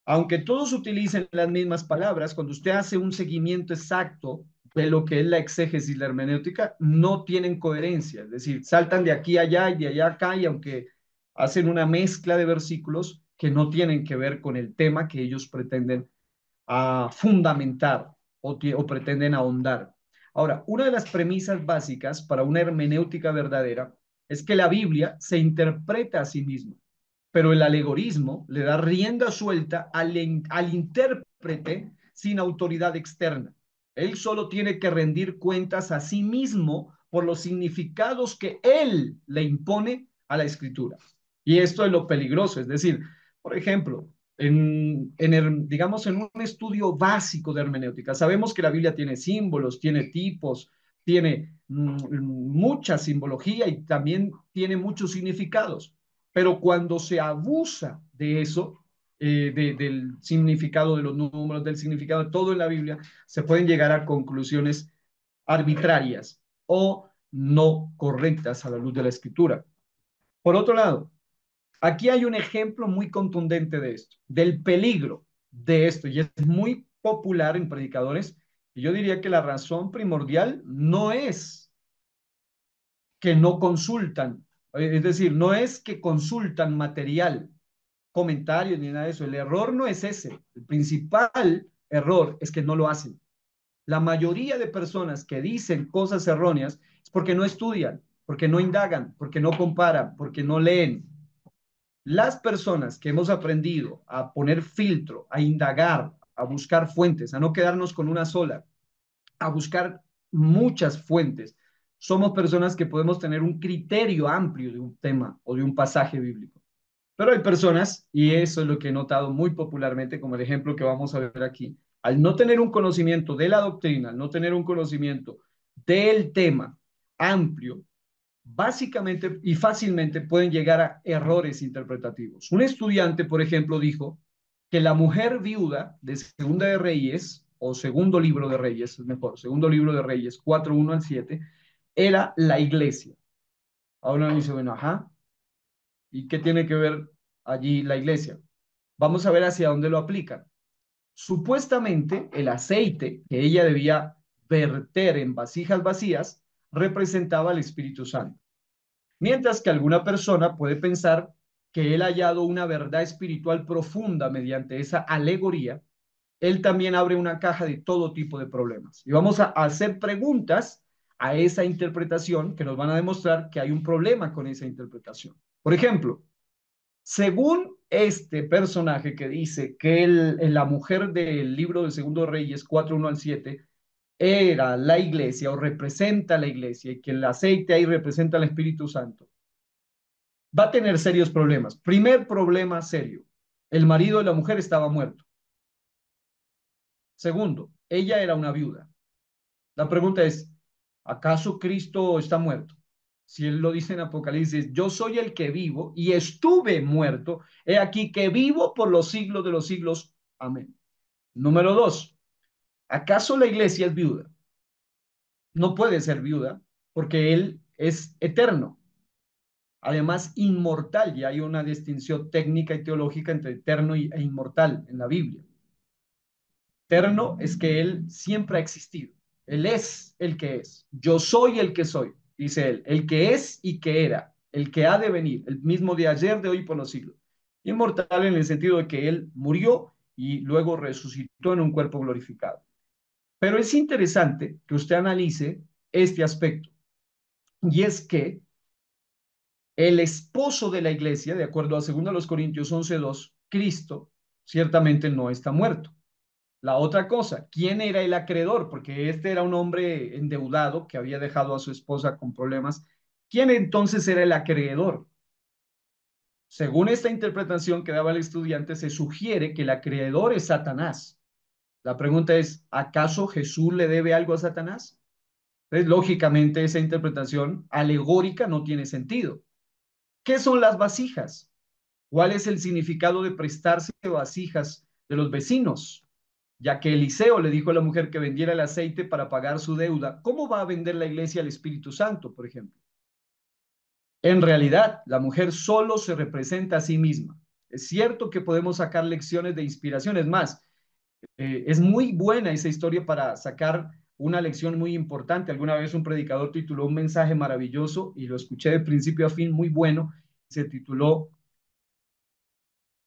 aunque todos utilicen las mismas palabras, cuando usted hace un seguimiento exacto de lo que es la exégesis, la hermenéutica, no tienen coherencia, es decir, saltan de aquí a allá y de allá a acá, y aunque hacen una mezcla de versículos que no tienen que ver con el tema que ellos pretenden fundamentar o pretenden ahondar. Ahora, una de las premisas básicas para una hermenéutica verdadera es que la Biblia se interpreta a sí misma, pero el alegorismo le da rienda suelta al intérprete sin autoridad externa. Él solo tiene que rendir cuentas a sí mismo por los significados que él le impone a la escritura. Y esto es lo peligroso, es decir, por ejemplo, digamos, en un estudio básico de hermenéutica, sabemos que la Biblia tiene símbolos, tiene tipos, tiene mucha simbología y también tiene muchos significados. Pero cuando se abusa de eso, del significado de los números, del significado de todo en la Biblia, se pueden llegar a conclusiones arbitrarias o no correctas a la luz de la escritura. Por otro lado, aquí hay un ejemplo muy contundente de esto, del peligro de esto, y es muy popular en predicadores. Y yo diría que la razón primordial no es que no consultan, es decir, no es que consultan material, comentarios ni nada de eso. El error no es ese. El principal error es que no lo hacen. La mayoría de personas que dicen cosas erróneas es porque no estudian, porque no indagan, porque no comparan, porque no leen. Las personas que hemos aprendido a poner filtro, a indagar, a buscar fuentes, a no quedarnos con una sola, a buscar muchas fuentes, somos personas que podemos tener un criterio amplio de un tema o de un pasaje bíblico. Pero hay personas, y eso es lo que he notado muy popularmente, como el ejemplo que vamos a ver aquí, al no tener un conocimiento de la doctrina, al no tener un conocimiento del tema amplio, básicamente y fácilmente pueden llegar a errores interpretativos. Un estudiante, por ejemplo, dijo que la mujer viuda de Segunda de Reyes, o Segundo Libro de Reyes, es mejor, Segundo Libro de Reyes, 4:1 al 7, era la iglesia. Ahora uno dice, bueno, ajá, ¿y qué tiene que ver allí la iglesia? Vamos a ver hacia dónde lo aplican. Supuestamente, el aceite que ella debía verter en vasijas vacías representaba al Espíritu Santo. Mientras que alguna persona puede pensar que él ha hallado una verdad espiritual profunda mediante esa alegoría, él también abre una caja de todo tipo de problemas. Y vamos a hacer preguntas a esa interpretación que nos van a demostrar que hay un problema con esa interpretación. Por ejemplo, según este personaje que dice que la mujer del libro de Segundo Reyes 4:1 al 7 era la iglesia o representa la iglesia y que el aceite ahí representa al Espíritu Santo, va a tener serios problemas. Primer problema serio, el marido de la mujer estaba muerto. Segundo, ella era una viuda. La pregunta es, ¿acaso Cristo está muerto? Si él lo dice en Apocalipsis, yo soy el que vivo y estuve muerto, he aquí que vivo por los siglos de los siglos. Amén. Número dos, ¿acaso la iglesia es viuda? No puede ser viuda porque él es eterno, además inmortal, y hay una distinción técnica y teológica entre eterno e inmortal en la Biblia. Eterno es que Él siempre ha existido. Él es el que es. Yo soy el que soy, dice Él. El que es y que era. El que ha de venir. El mismo de ayer, de hoy, por los siglos. Inmortal en el sentido de que Él murió y luego resucitó en un cuerpo glorificado. Pero es interesante que usted analice este aspecto. Y es que el esposo de la iglesia, de acuerdo a 2 Corintios 11:2, Cristo, ciertamente no está muerto. La otra cosa, ¿quién era el acreedor? Porque este era un hombre endeudado que había dejado a su esposa con problemas. ¿Quién entonces era el acreedor? Según esta interpretación que daba el estudiante, se sugiere que el acreedor es Satanás. La pregunta es, ¿acaso Jesús le debe algo a Satanás? Entonces, lógicamente, esa interpretación alegórica no tiene sentido. ¿Qué son las vasijas? ¿Cuál es el significado de prestarse vasijas de los vecinos? Ya que Eliseo le dijo a la mujer que vendiera el aceite para pagar su deuda, ¿cómo va a vender la iglesia al Espíritu Santo, por ejemplo? En realidad, la mujer solo se representa a sí misma. Es cierto que podemos sacar lecciones de inspiración, es más, es muy buena esa historia para sacar una lección muy importante. Alguna vez un predicador tituló un mensaje maravilloso y lo escuché de principio a fin, muy bueno. Se tituló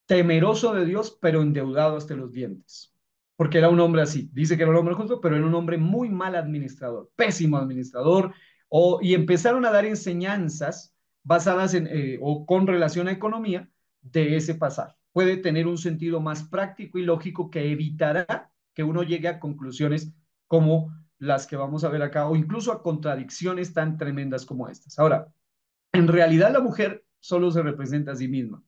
Temeroso de Dios, pero endeudado hasta los dientes. Porque era un hombre así. Dice que era un hombre justo, pero era un hombre muy mal administrador, pésimo administrador. Y empezaron a dar enseñanzas basadas en o con relación a economía de ese pasaje. Puede tener un sentido más práctico y lógico que evitará que uno llegue a conclusiones como las que vamos a ver acá, o incluso a contradicciones tan tremendas como estas. Ahora, en realidad la mujer solo se representa a sí misma.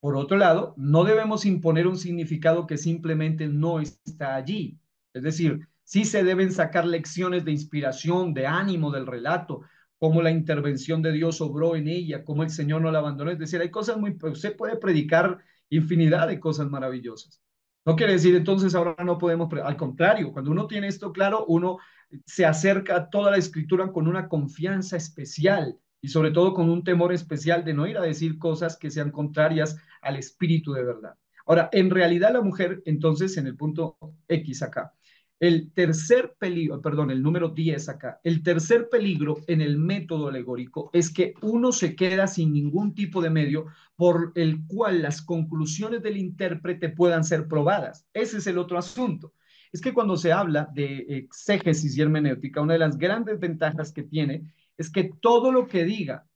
Por otro lado, no debemos imponer un significado que simplemente no está allí. Es decir, sí se deben sacar lecciones de inspiración, de ánimo del relato, cómo la intervención de Dios obró en ella, cómo el Señor no la abandonó. Es decir, hay cosas muy, usted puede predicar infinidad de cosas maravillosas. No quiere decir entonces ahora no podemos, al contrario, cuando uno tiene esto claro, uno se acerca a toda la escritura con una confianza especial y sobre todo con un temor especial de no ir a decir cosas que sean contrarias al espíritu de verdad. Ahora, en realidad la mujer, entonces, en el punto X acá, el tercer peligro, perdón, el número 10 acá, el tercer peligro en el método alegórico es que uno se queda sin ningún tipo de medio por el cual las conclusiones del intérprete puedan ser probadas. Ese es el otro asunto. Es que cuando se habla de exégesis y hermenéutica, una de las grandes ventajas que tiene es que todo lo que diga,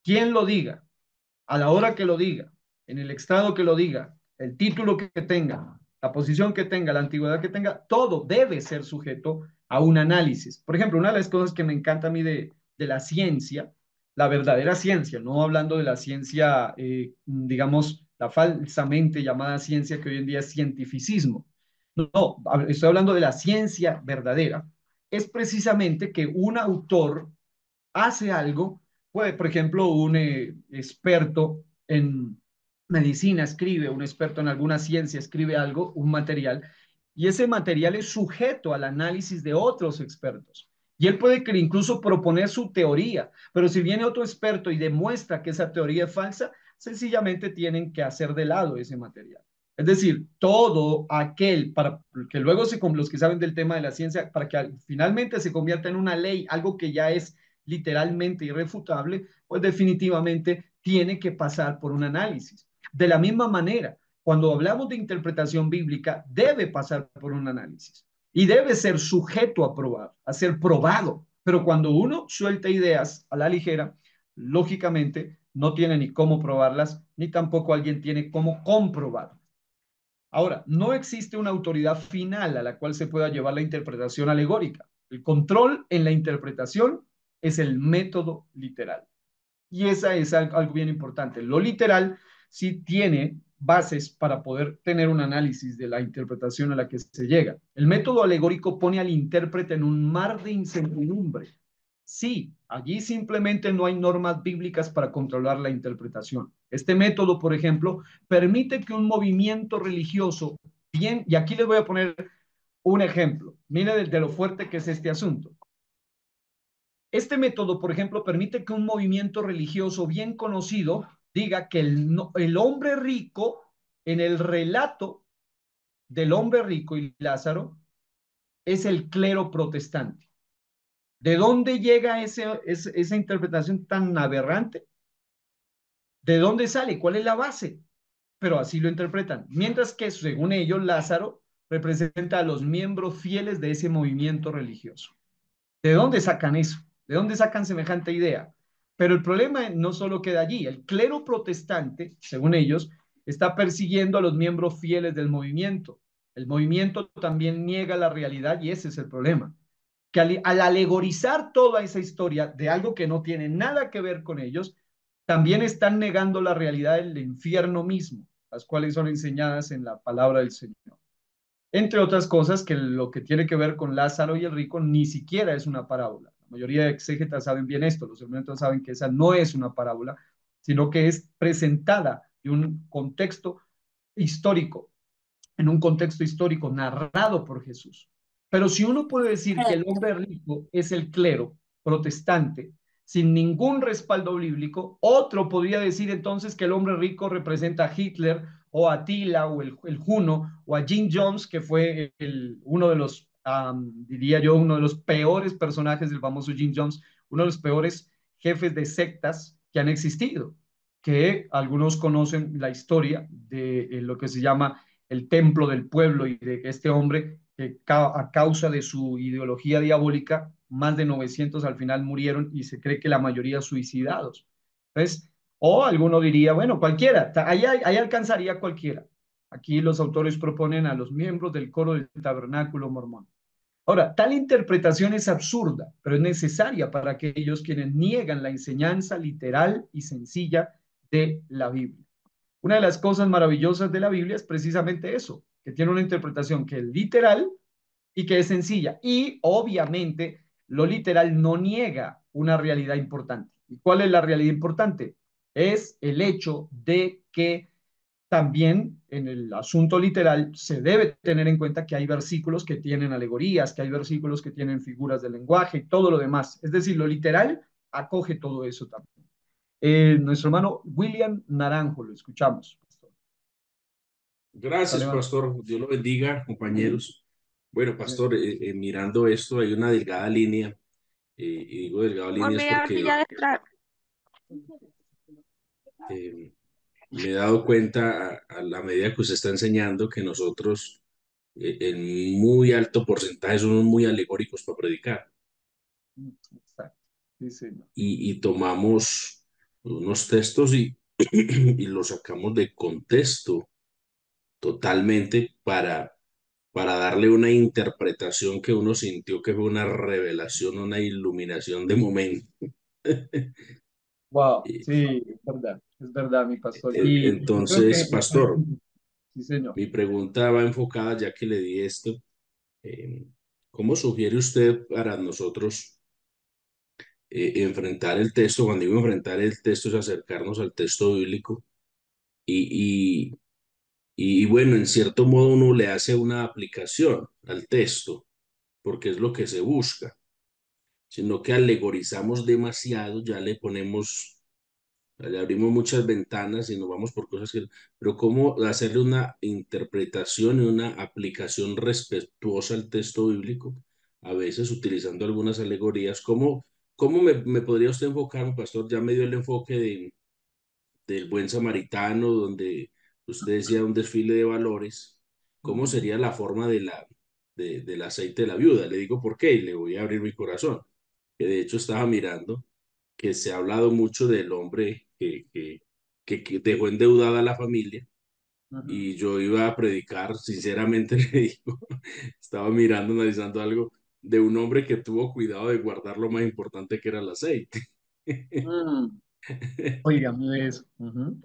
quien lo diga, a la hora que lo diga, en el estrado que lo diga, el título que tenga, la posición que tenga, la antigüedad que tenga, todo debe ser sujeto a un análisis. Por ejemplo, una de las cosas que me encanta a mí de la ciencia, la verdadera ciencia, no hablando de la ciencia, digamos, la falsamente llamada ciencia que hoy en día es cientificismo. No, estoy hablando de la ciencia verdadera. Es precisamente que un autor hace algo, puede, por ejemplo, un experto en medicina escribe, un experto en alguna ciencia escribe algo, un material, y ese material es sujeto al análisis de otros expertos. Y él puede que incluso proponer su teoría, pero si viene otro experto y demuestra que esa teoría es falsa, sencillamente tienen que hacer de lado ese material. Es decir, todo aquel, para que luego los que saben del tema de la ciencia, para que finalmente se convierta en una ley, algo que ya es literalmente irrefutable, pues definitivamente tiene que pasar por un análisis. De la misma manera, cuando hablamos de interpretación bíblica, debe pasar por un análisis y debe ser sujeto a probar, a ser probado. Pero cuando uno suelta ideas a la ligera, lógicamente no tiene ni cómo probarlas, ni tampoco alguien tiene cómo comprobarlas. Ahora, no existe una autoridad final a la cual se pueda llevar la interpretación alegórica. El control en la interpretación es el método literal. Y esa es algo bien importante. Lo literal sí tiene bases para poder tener un análisis de la interpretación a la que se llega. El método alegórico pone al intérprete en un mar de incertidumbre. Sí, allí simplemente no hay normas bíblicas para controlar la interpretación. Este método, por ejemplo, permite que un movimiento religioso, bien, y aquí les voy a poner un ejemplo, mire de lo fuerte que es este asunto. Este método, por ejemplo, permite que un movimiento religioso bien conocido diga que el hombre rico, en el relato del hombre rico y Lázaro, es el clero protestante. ¿De dónde llega esa interpretación tan aberrante? ¿De dónde sale? ¿Cuál es la base? Pero así lo interpretan. Mientras que, según ellos, Lázaro representa a los miembros fieles de ese movimiento religioso. ¿De dónde sacan eso? ¿De dónde sacan semejante idea? Pero el problema no solo queda allí. El clero protestante, según ellos, está persiguiendo a los miembros fieles del movimiento. El movimiento también niega la realidad y ese es el problema. Que al alegorizar toda esa historia de algo que no tiene nada que ver con ellos, también están negando la realidad del infierno mismo, las cuales son enseñadas en la palabra del Señor. Entre otras cosas, que lo que tiene que ver con Lázaro y el rico ni siquiera es una parábola. La mayoría de exégetas saben bien esto, los hermenéuticos saben que esa no es una parábola, sino que es presentada en un contexto histórico, en un contexto histórico narrado por Jesús. Pero si uno puede decir que el hombre rico es el clero protestante, sin ningún respaldo bíblico, otro podría decir entonces que el hombre rico representa a Hitler o a Attila o el Juno o a Jim Jones, que fue uno de los, diría yo, uno de los peores personajes del famoso Jim Jones, uno de los peores jefes de sectas que han existido, que algunos conocen la historia de lo que se llama el templo del pueblo y de este hombre que a causa de su ideología diabólica, más de 900 al final murieron y se cree que la mayoría suicidados. Entonces, o alguno diría, bueno, cualquiera, ahí alcanzaría cualquiera. Aquí los autores proponen a los miembros del coro del tabernáculo mormón. Ahora, tal interpretación es absurda, pero es necesaria para aquellos quienes niegan la enseñanza literal y sencilla de la Biblia. Una de las cosas maravillosas de la Biblia es precisamente eso, que tiene una interpretación que es literal y que es sencilla. Y obviamente lo literal no niega una realidad importante. ¿Y cuál es la realidad importante? Es el hecho de que también en el asunto literal se debe tener en cuenta que hay versículos que tienen alegorías, que hay versículos que tienen figuras de lenguaje y todo lo demás. Es decir, lo literal acoge todo eso también. Nuestro hermano William Naranjo, lo escuchamos. Gracias, pastor. Dios lo bendiga, compañeros. Bueno, Bien. pastor, mirando esto, hay una delgada línea, y digo delgada línea es porque eh, me he dado cuenta a la medida que usted está enseñando que nosotros en muy alto porcentaje somos muy alegóricos para predicar Exacto. Sí, señor. y tomamos unos textos y, y los sacamos de contexto totalmente para darle una interpretación que uno sintió que fue una revelación, una iluminación de momento. Wow, Y, sí, es verdad, mi pastor. Y yo creo que, entonces, pastor, sí, señor. mi pregunta va enfocada, ya que le di esto, ¿cómo sugiere usted para nosotros enfrentar el texto? Cuando digo enfrentar el texto es acercarnos al texto bíblico y, y bueno, en cierto modo uno le hace una aplicación al texto, porque es lo que se busca. sino que alegorizamos demasiado, ya le ponemos, le abrimos muchas ventanas y nos vamos por cosas que... Pero cómo hacerle una interpretación y una aplicación respetuosa al texto bíblico, a veces utilizando algunas alegorías. ¿Cómo me podría usted enfocar, pastor? Ya me dio el enfoque del buen samaritano, donde usted decía un desfile de valores. ¿Cómo Ujú. sería la forma del aceite de la viuda? Le digo por qué y le voy a abrir mi corazón. Que de hecho estaba mirando que se ha hablado mucho del hombre que dejó endeudada a la familia Ujú. y yo iba a predicar, sinceramente le digo, estaba mirando, analizando algo de un hombre que tuvo cuidado de guardar lo más importante que era el aceite. Mm. Óigame de eso. Ujú.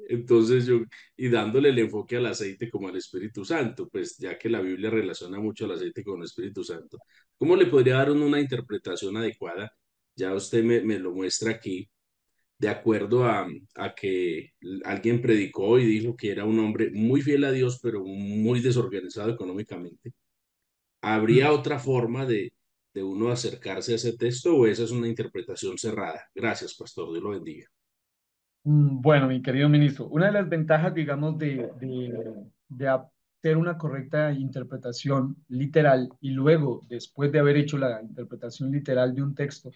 Entonces yo, y dándole el enfoque al aceite como al Espíritu Santo, pues ya que la Biblia relaciona mucho al aceite con el Espíritu Santo, ¿cómo le podría dar uno una interpretación adecuada? Ya usted me lo muestra aquí, de acuerdo a que alguien predicó y dijo que era un hombre muy fiel a Dios, pero muy desorganizado económicamente. ¿Habría otra forma de uno acercarse a ese texto o esa es una interpretación cerrada? Gracias, pastor, Dios lo bendiga. Bueno, mi querido ministro, una de las ventajas, digamos, de hacer una correcta interpretación literal y luego, después de haber hecho la interpretación literal de un texto,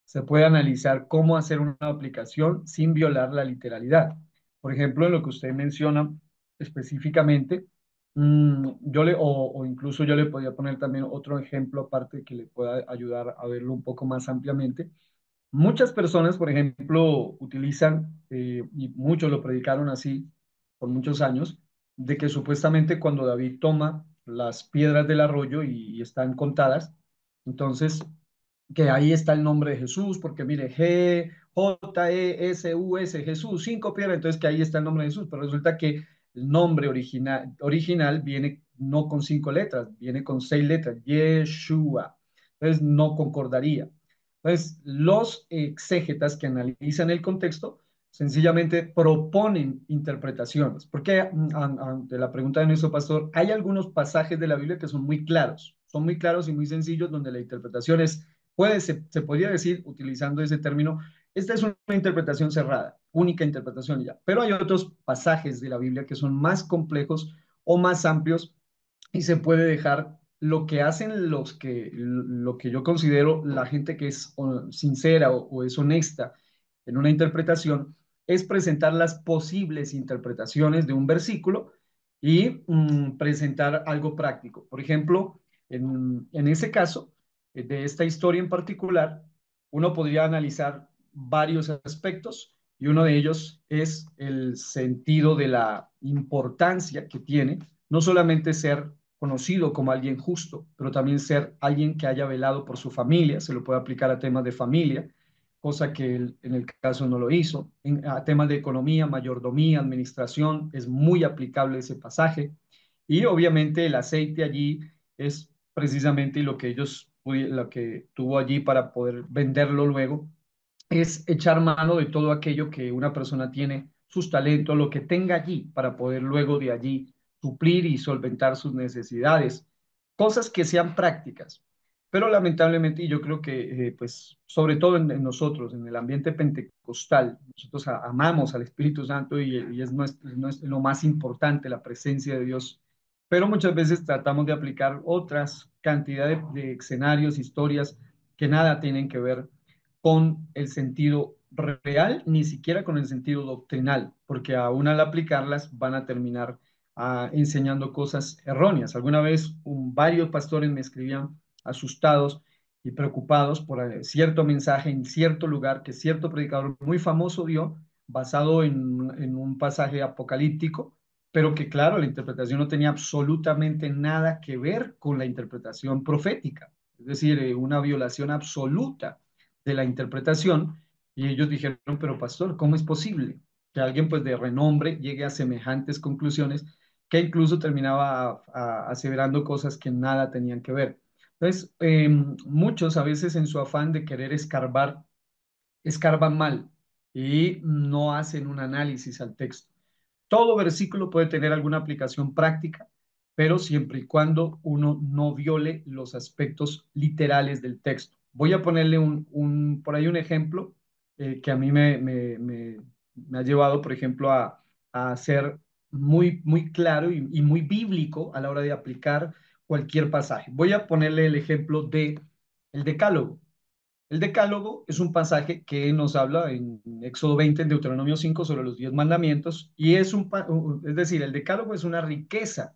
se puede analizar cómo hacer una aplicación sin violar la literalidad. Por ejemplo, en lo que usted menciona específicamente, o incluso yo le podría poner también otro ejemplo aparte que le pueda ayudar a verlo un poco más ampliamente. Muchas personas, por ejemplo, utilizan, y muchos lo predicaron así por muchos años, de que supuestamente cuando David toma las piedras del arroyo y están contadas, entonces que ahí está el nombre de Jesús, porque mire, J-E-S-U-S, Jesús, 5 piedras, entonces que ahí está el nombre de Jesús, pero resulta que el nombre original viene no con 5 letras, viene con 6 letras, Yeshua, entonces no concordaría. Entonces, los exégetas que analizan el contexto sencillamente proponen interpretaciones. Porque ante la pregunta de nuestro pastor, hay algunos pasajes de la Biblia que son muy claros y muy sencillos, donde la interpretación es, se podría decir, utilizando ese término, esta es una interpretación cerrada, única interpretación ya. Pero hay otros pasajes de la Biblia que son más complejos o más amplios y se puede dejar lo que hacen lo que yo considero la gente que es sincera o es honesta en una interpretación, es presentar las posibles interpretaciones de un versículo y presentar algo práctico. Por ejemplo, en ese caso, de esta historia en particular, uno podría analizar varios aspectos y uno de ellos es el sentido de la importancia que tiene no solamente ser conocido como alguien justo, pero también ser alguien que haya velado por su familia, se lo puede aplicar a temas de familia, cosa que él, en el caso no lo hizo. A temas de economía, mayordomía, administración, es muy aplicable ese pasaje. Y obviamente el aceite allí es precisamente lo que lo que tuvo allí para poder venderlo luego, es echar mano de todo aquello que una persona tiene, sus talentos, lo que tenga allí para poder luego de allí suplir y solventar sus necesidades, cosas que sean prácticas. Pero lamentablemente, y yo creo que, pues, sobre todo en nosotros, en el ambiente pentecostal, nosotros amamos al Espíritu Santo y es lo más importante, la presencia de Dios. Pero muchas veces tratamos de aplicar otras cantidades de escenarios, historias que nada tienen que ver con el sentido real, ni siquiera con el sentido doctrinal, porque aún al aplicarlas van a terminar enseñando cosas erróneas. Alguna vez varios pastores me escribían asustados y preocupados por cierto mensaje en cierto lugar que cierto predicador muy famoso dio, basado en un pasaje apocalíptico, pero que claro, la interpretación no tenía absolutamente nada que ver con la interpretación profética, es decir, una violación absoluta de la interpretación, y ellos dijeron, pero pastor, ¿cómo es posible que alguien pues de renombre llegue a semejantes conclusiones que incluso terminaba aseverando cosas que nada tenían que ver? Entonces, muchos a veces en su afán de querer escarbar, escarban mal y no hacen un análisis al texto. Todo versículo puede tener alguna aplicación práctica, pero siempre y cuando uno no viole los aspectos literales del texto. Voy a ponerle por ahí un ejemplo que a mí me ha llevado, por ejemplo, a ser muy claro y muy bíblico a la hora de aplicar cualquier pasaje. Voy a ponerle el ejemplo de el Decálogo. El Decálogo es un pasaje que nos habla en Éxodo 20, en Deuteronomio 5, sobre los 10 mandamientos, y es decir, el Decálogo es una riqueza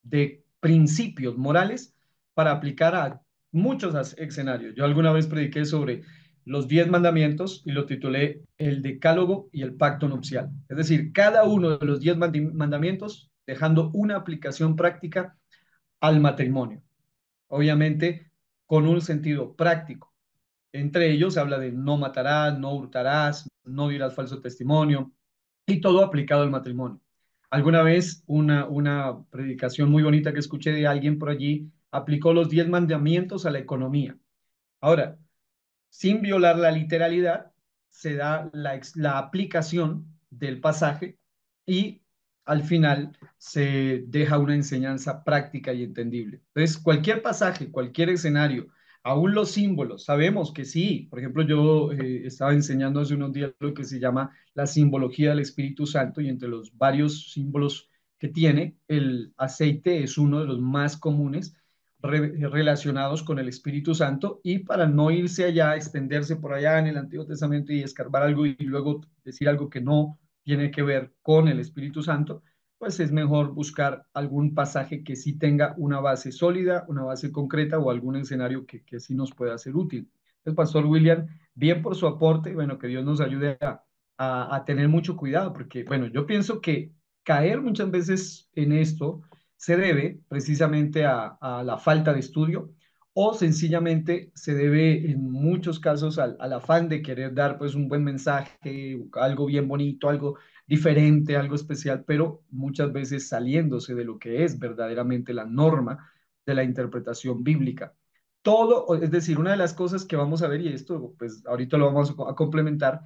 de principios morales para aplicar a muchos escenarios. Yo alguna vez prediqué sobre los 10 mandamientos y lo titulé El Decálogo y el Pacto Nupcial. Es decir, cada uno de los 10 mandamientos dejando una aplicación práctica al matrimonio. Obviamente, con un sentido práctico. Entre ellos se habla de no matarás, no hurtarás, no dirás falso testimonio y todo aplicado al matrimonio. Alguna vez una predicación muy bonita que escuché de alguien por allí aplicó los 10 mandamientos a la economía. Ahora, sin violar la literalidad, se da la aplicación del pasaje y al final se deja una enseñanza práctica y entendible. Entonces, cualquier pasaje, cualquier escenario, aún los símbolos, sabemos que sí. Por ejemplo, yo estaba enseñando hace unos días lo que se llama la simbología del Espíritu Santo y entre los varios símbolos que tiene, el aceite es uno de los más comunes relacionados con el Espíritu Santo y para no irse allá, extenderse por allá en el Antiguo Testamento y escarbar algo y luego decir algo que no tiene que ver con el Espíritu Santo, pues es mejor buscar algún pasaje que sí tenga una base sólida, una base concreta o algún escenario que sí nos pueda ser útil. Entonces, Pastor William, bien por su aporte, bueno, que Dios nos ayude a tener mucho cuidado, porque, bueno, yo pienso que caer muchas veces en esto se debe precisamente a la falta de estudio o sencillamente se debe en muchos casos al afán de querer dar pues un buen mensaje, algo bien bonito, algo diferente, algo especial, pero muchas veces saliéndose de lo que es verdaderamente la norma de la interpretación bíblica. Todo, es decir, una de las cosas que vamos a ver, y esto pues ahorita lo vamos a complementar,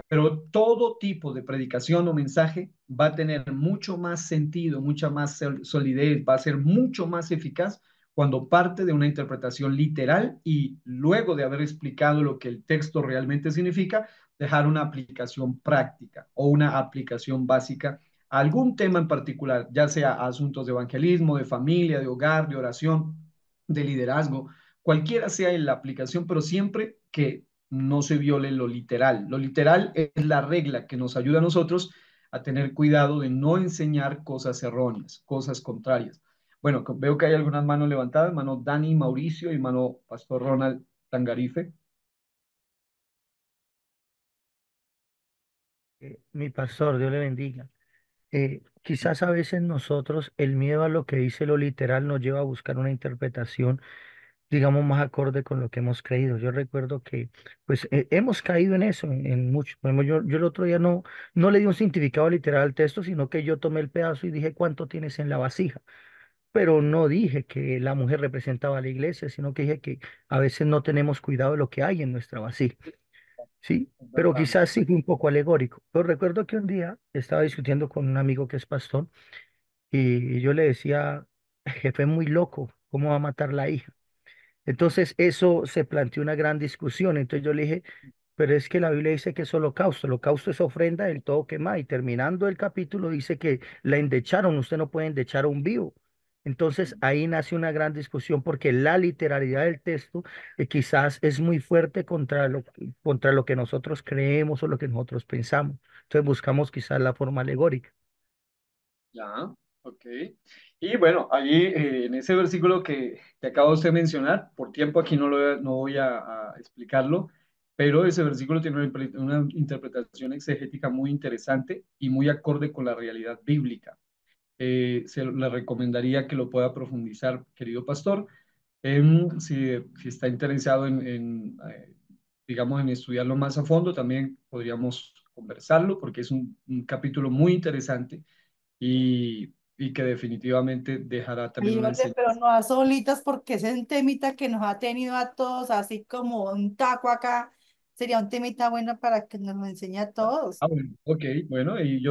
pero todo tipo de predicación o mensaje va a tener mucho más sentido, mucha más solidez, va a ser mucho más eficaz cuando parte de una interpretación literal y luego de haber explicado lo que el texto realmente significa, dejar una aplicación práctica o una aplicación básica a algún tema en particular, ya sea asuntos de evangelismo, de familia, de hogar, de oración, de liderazgo, cualquiera sea la aplicación, pero siempre que no se viole lo literal. Lo literal es la regla que nos ayuda a nosotros a tener cuidado de no enseñar cosas erróneas, cosas contrarias. Bueno, veo que hay algunas manos levantadas, mano Dani Mauricio y mano Pastor Ronald Tangarife. Mi pastor, Dios le bendiga. Quizás a veces nosotros el miedo a lo que dice lo literal nos lleva a buscar una interpretación, digamos, más acorde con lo que hemos creído. Yo recuerdo que pues hemos caído en eso, en mucho. Por ejemplo, yo el otro día no le di un significado literal al texto, sino que yo tomé el pedazo y dije, ¿cuánto tienes en la vasija? Pero no dije que la mujer representaba a la iglesia, sino que dije que a veces no tenemos cuidado de lo que hay en nuestra vasija. Sí, Es pero verdad. quizás sí fue un poco alegórico. Pero recuerdo que un día estaba discutiendo con un amigo que es pastor y yo le decía, jefe, muy loco, ¿cómo va a matar la hija? Entonces eso se planteó una gran discusión. Entonces yo le dije, pero es que la Biblia dice que es holocausto. Holocausto es ofrenda del todo quemada. Y terminando el capítulo dice que la endecharon. Usted no puede endechar a un vivo. Entonces ahí nace una gran discusión porque la literalidad del texto quizás es muy fuerte contra lo que nosotros creemos o lo que nosotros pensamos. Entonces buscamos quizás la forma alegórica. Ya, ok. Y bueno, allí en ese versículo que acaba usted de mencionar, por tiempo aquí no voy a explicarlo, pero ese versículo tiene una interpretación exegética muy interesante y muy acorde con la realidad bíblica. Le recomendaría que lo pueda profundizar, querido pastor, si está interesado digamos, en estudiarlo más a fondo, también podríamos conversarlo porque es un capítulo muy interesante y que definitivamente dejará también Ay, una oye, pero enseñanza. no a solitas porque ese es un temita que nos ha tenido a todos así como un taco acá. Sería un temita bueno para que nos lo enseñe a todos. Ah, bueno, ok, bueno, y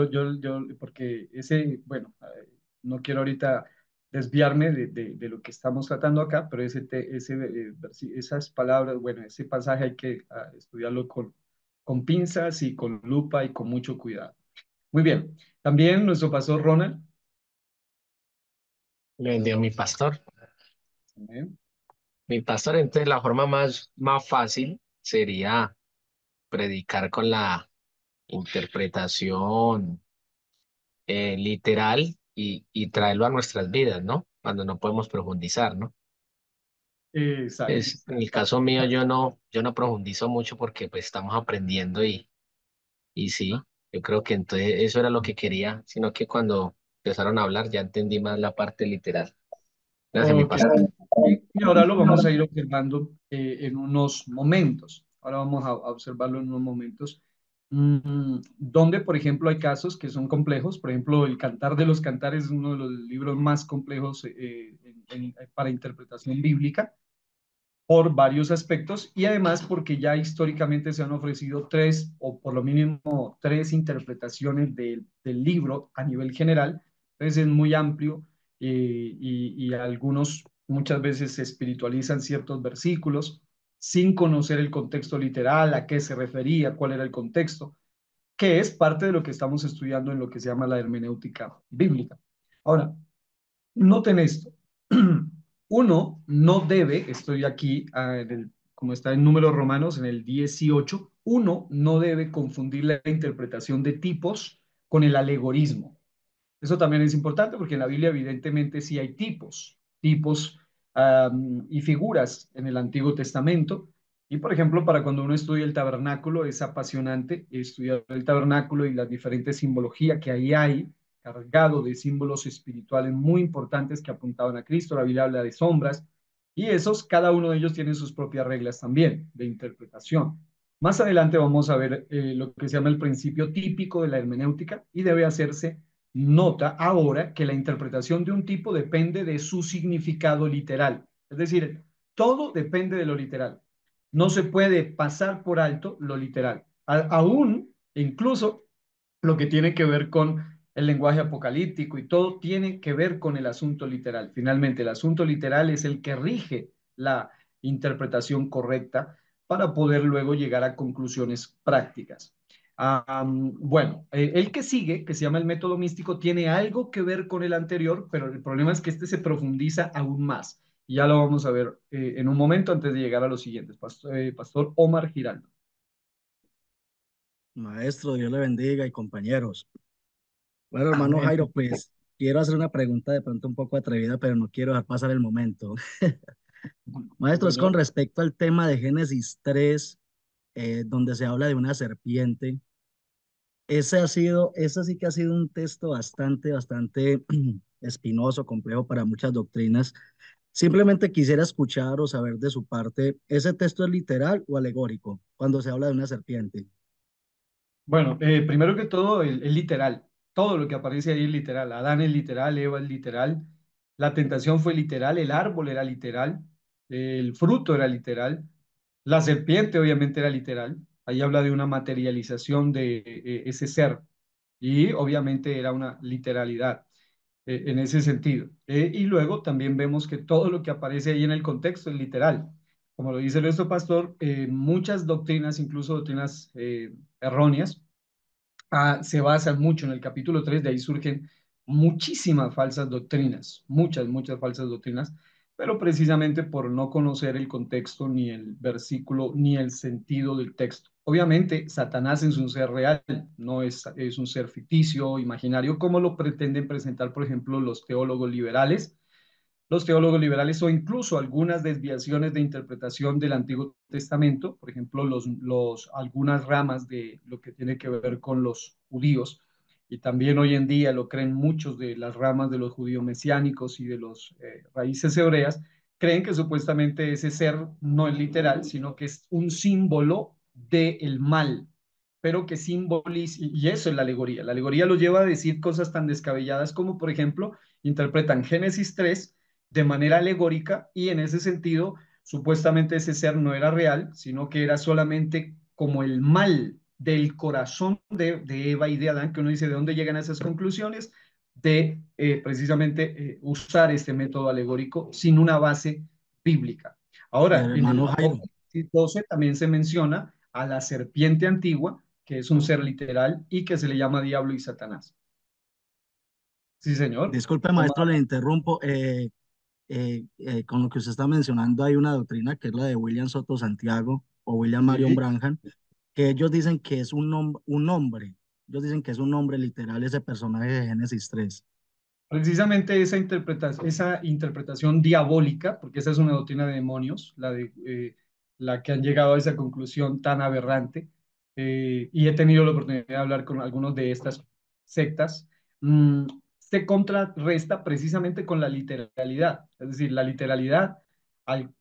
porque ese, bueno, no quiero ahorita desviarme de lo que estamos tratando acá, pero esas palabras, bueno, ese pasaje hay que estudiarlo con pinzas y con lupa y con mucho cuidado. Muy bien. También nuestro pastor Ronald. Le bendiga mi pastor. Amén. Mi pastor, entonces la forma más fácil sería predicar con la interpretación literal y traerlo a nuestras vidas, ¿no? Cuando no podemos profundizar, ¿no? Exacto. En el caso mío yo no profundizo mucho porque pues estamos aprendiendo y sí, yo creo que entonces eso era lo que quería, sino que cuando empezaron a hablar ya entendí más la parte literal. Gracias, mi Ok. pastor. Y ahora lo vamos a ir observando en unos momentos. Ahora vamos a observarlo en unos momentos. Donde, por ejemplo, hay casos que son complejos. Por ejemplo, el Cantar de los Cantares es uno de los libros más complejos para interpretación bíblica por varios aspectos y además porque ya históricamente se han ofrecido tres o por lo mínimo tres interpretaciones del libro a nivel general. Entonces es muy amplio y algunos muchas veces se espiritualizan ciertos versículos sin conocer el contexto literal, a qué se refería, cuál era el contexto, que es parte de lo que estamos estudiando en lo que se llama la hermenéutica bíblica. Ahora, noten esto. Uno no debe, estoy aquí como está en números romanos, en el 18, uno no debe confundir la interpretación de tipos con el alegorismo. Eso también es importante porque en la Biblia evidentemente sí hay tipos y figuras en el Antiguo Testamento. Y por ejemplo, para cuando uno estudia el tabernáculo, es apasionante estudiar el tabernáculo y la diferente simbología que ahí hay, cargado de símbolos espirituales muy importantes que apuntaban a Cristo. La Biblia habla de sombras y esos, cada uno de ellos tiene sus propias reglas también de interpretación. Más adelante vamos a ver lo que se llama el principio típico de la hermenéutica y debe hacerse nota ahora que la interpretación de un tipo depende de su significado literal. Es decir, todo depende de lo literal. No se puede pasar por alto lo literal. Aún, incluso, lo que tiene que ver con el lenguaje apocalíptico y todo tiene que ver con el asunto literal. Finalmente, el asunto literal es el que rige la interpretación correcta para poder luego llegar a conclusiones prácticas. Bueno, el que sigue, que se llama el método místico, tiene algo que ver con el anterior, pero el problema es que este se profundiza aún más. Y ya lo vamos a ver en un momento antes de llegar a los siguientes. Pastor Omar Giraldo. Maestro, Dios le bendiga y compañeros. Bueno, hermano Amén. Jairo, pues quiero hacer una pregunta de pronto un poco atrevida, pero no quiero dejar pasar el momento. Maestro, es con Bueno, respecto al tema de Génesis 3, donde se habla de una serpiente. Ese sí que ha sido un texto bastante espinoso, complejo para muchas doctrinas. Simplemente quisiera escuchar o saber de su parte, ¿ese texto es literal o alegórico cuando se habla de una serpiente? Bueno, primero que todo, el literal. Todo lo que aparece ahí es literal. Adán es literal, Eva es literal. La tentación fue literal, el árbol era literal, el fruto era literal, la serpiente obviamente era literal. Ahí habla de una materialización de ese ser y obviamente era una literalidad en ese sentido. Y luego también vemos que todo lo que aparece ahí en el contexto es literal. Como lo dice nuestro pastor, muchas doctrinas, incluso doctrinas erróneas, se basan mucho en el capítulo 3. De ahí surgen muchísimas falsas doctrinas, muchas falsas doctrinas, pero precisamente por no conocer el contexto, ni el versículo, ni el sentido del texto. Obviamente, Satanás es un ser real, no es un ser ficticio, imaginario, como lo pretenden presentar, por ejemplo, los teólogos liberales o incluso algunas desviaciones de interpretación del Antiguo Testamento, por ejemplo, algunas ramas de lo que tiene que ver con los judíos, y también hoy en día lo creen muchos de las ramas de los judíos mesiánicos y de los raíces hebreas, creen que supuestamente ese ser no es literal, sino que es un símbolo del mal, pero que simboliza, y eso es la alegoría. La alegoría lo lleva a decir cosas tan descabelladas como, por ejemplo, interpretan Génesis 3 de manera alegórica y en ese sentido, supuestamente ese ser no era real, sino que era solamente como el mal del corazón de Eva y de Adán, que uno dice, ¿de dónde llegan a esas conclusiones? de precisamente usar este método alegórico sin una base bíblica. Ahora, en el Hermano Jairo, Apocalipsis 12 también se menciona a la serpiente antigua, que es un ser literal y que se le llama diablo y Satanás. Sí, señor. disculpe Toma. maestro, le interrumpo. Con lo que usted está mencionando, hay una doctrina que es la de William Soto Santiago o William Marion Sí. Branham, que ellos dicen que es un nombre. Ellos dicen que es un nombre literal ese personaje de Génesis 3. Precisamente esa interpretación diabólica, porque esa es una doctrina de demonios, la que han llegado a esa conclusión tan aberrante, y he tenido la oportunidad de hablar con algunos de estas sectas, mm, se contrarresta precisamente con la literalidad. Es decir, la literalidad al